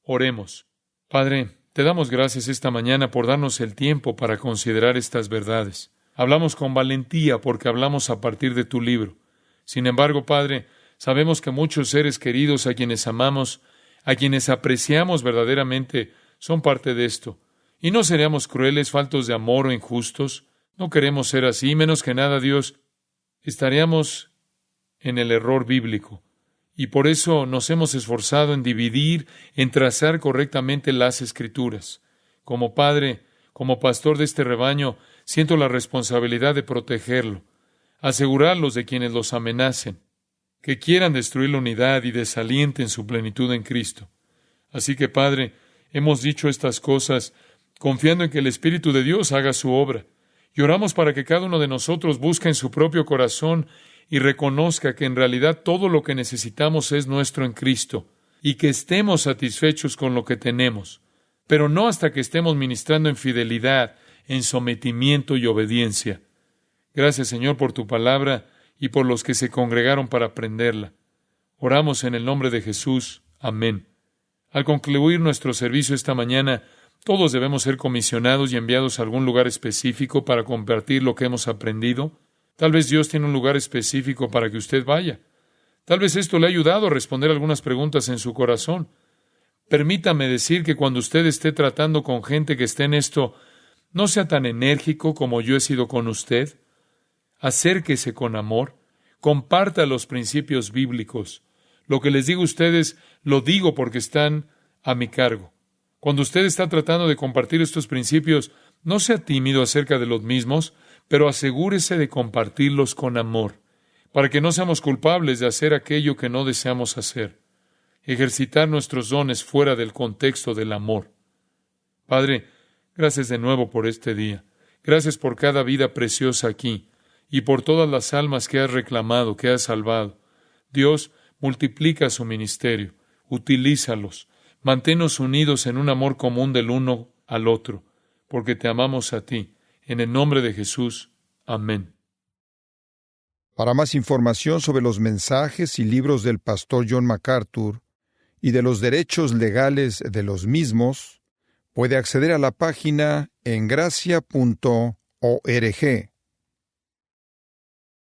Speaker 2: Oremos. Padre, te damos gracias esta mañana por darnos el tiempo para considerar estas verdades. Hablamos con valentía porque hablamos a partir de tu libro. Sin embargo, Padre, sabemos que muchos seres queridos a quienes amamos, a quienes apreciamos verdaderamente, son parte de esto. Y no seríamos crueles, faltos de amor o injustos. No queremos ser así, menos que nada, Dios. Estaríamos en el error bíblico. Y por eso nos hemos esforzado en dividir, en trazar correctamente las Escrituras. Como padre, como pastor de este rebaño, siento la responsabilidad de protegerlo, asegurarlos de quienes los amenacen, que quieran destruir la unidad y desalienten su plenitud en Cristo. Así que, Padre, hemos dicho estas cosas confiando en que el Espíritu de Dios haga su obra. Y oramos para que cada uno de nosotros busque en su propio corazón y reconozca que en realidad todo lo que necesitamos es nuestro en Cristo y que estemos satisfechos con lo que tenemos, pero no hasta que estemos ministrando en fidelidad, en sometimiento y obediencia. Gracias, Señor, por tu palabra y por los que se congregaron para aprenderla. Oramos en el nombre de Jesús. Amén. Al concluir nuestro servicio esta mañana, todos debemos ser comisionados y enviados a algún lugar específico para compartir lo que hemos aprendido. Tal vez Dios tiene un lugar específico para que usted vaya. Tal vez esto le ha ayudado a responder algunas preguntas en su corazón. Permítame decir que cuando usted esté tratando con gente que esté en esto, no sea tan enérgico como yo he sido con usted. Acérquese con amor. Comparta los principios bíblicos. Lo que les digo a ustedes, lo digo porque están a mi cargo. Cuando usted está tratando de compartir estos principios, no sea tímido acerca de los mismos, pero asegúrese de compartirlos con amor, para que no seamos culpables de hacer aquello que no deseamos hacer. Ejercitar nuestros dones fuera del contexto del amor. Padre, gracias de nuevo por este día. Gracias por cada vida preciosa aquí y por todas las almas que has reclamado, que has salvado. Dios, multiplica su ministerio, utilízalos, manténnos unidos en un amor común del uno al otro, porque te amamos a ti. En el nombre de Jesús. Amén.
Speaker 1: Para más información sobre los mensajes y libros del pastor John MacArthur y de los derechos legales de los mismos, puede acceder a la página en gracia.org.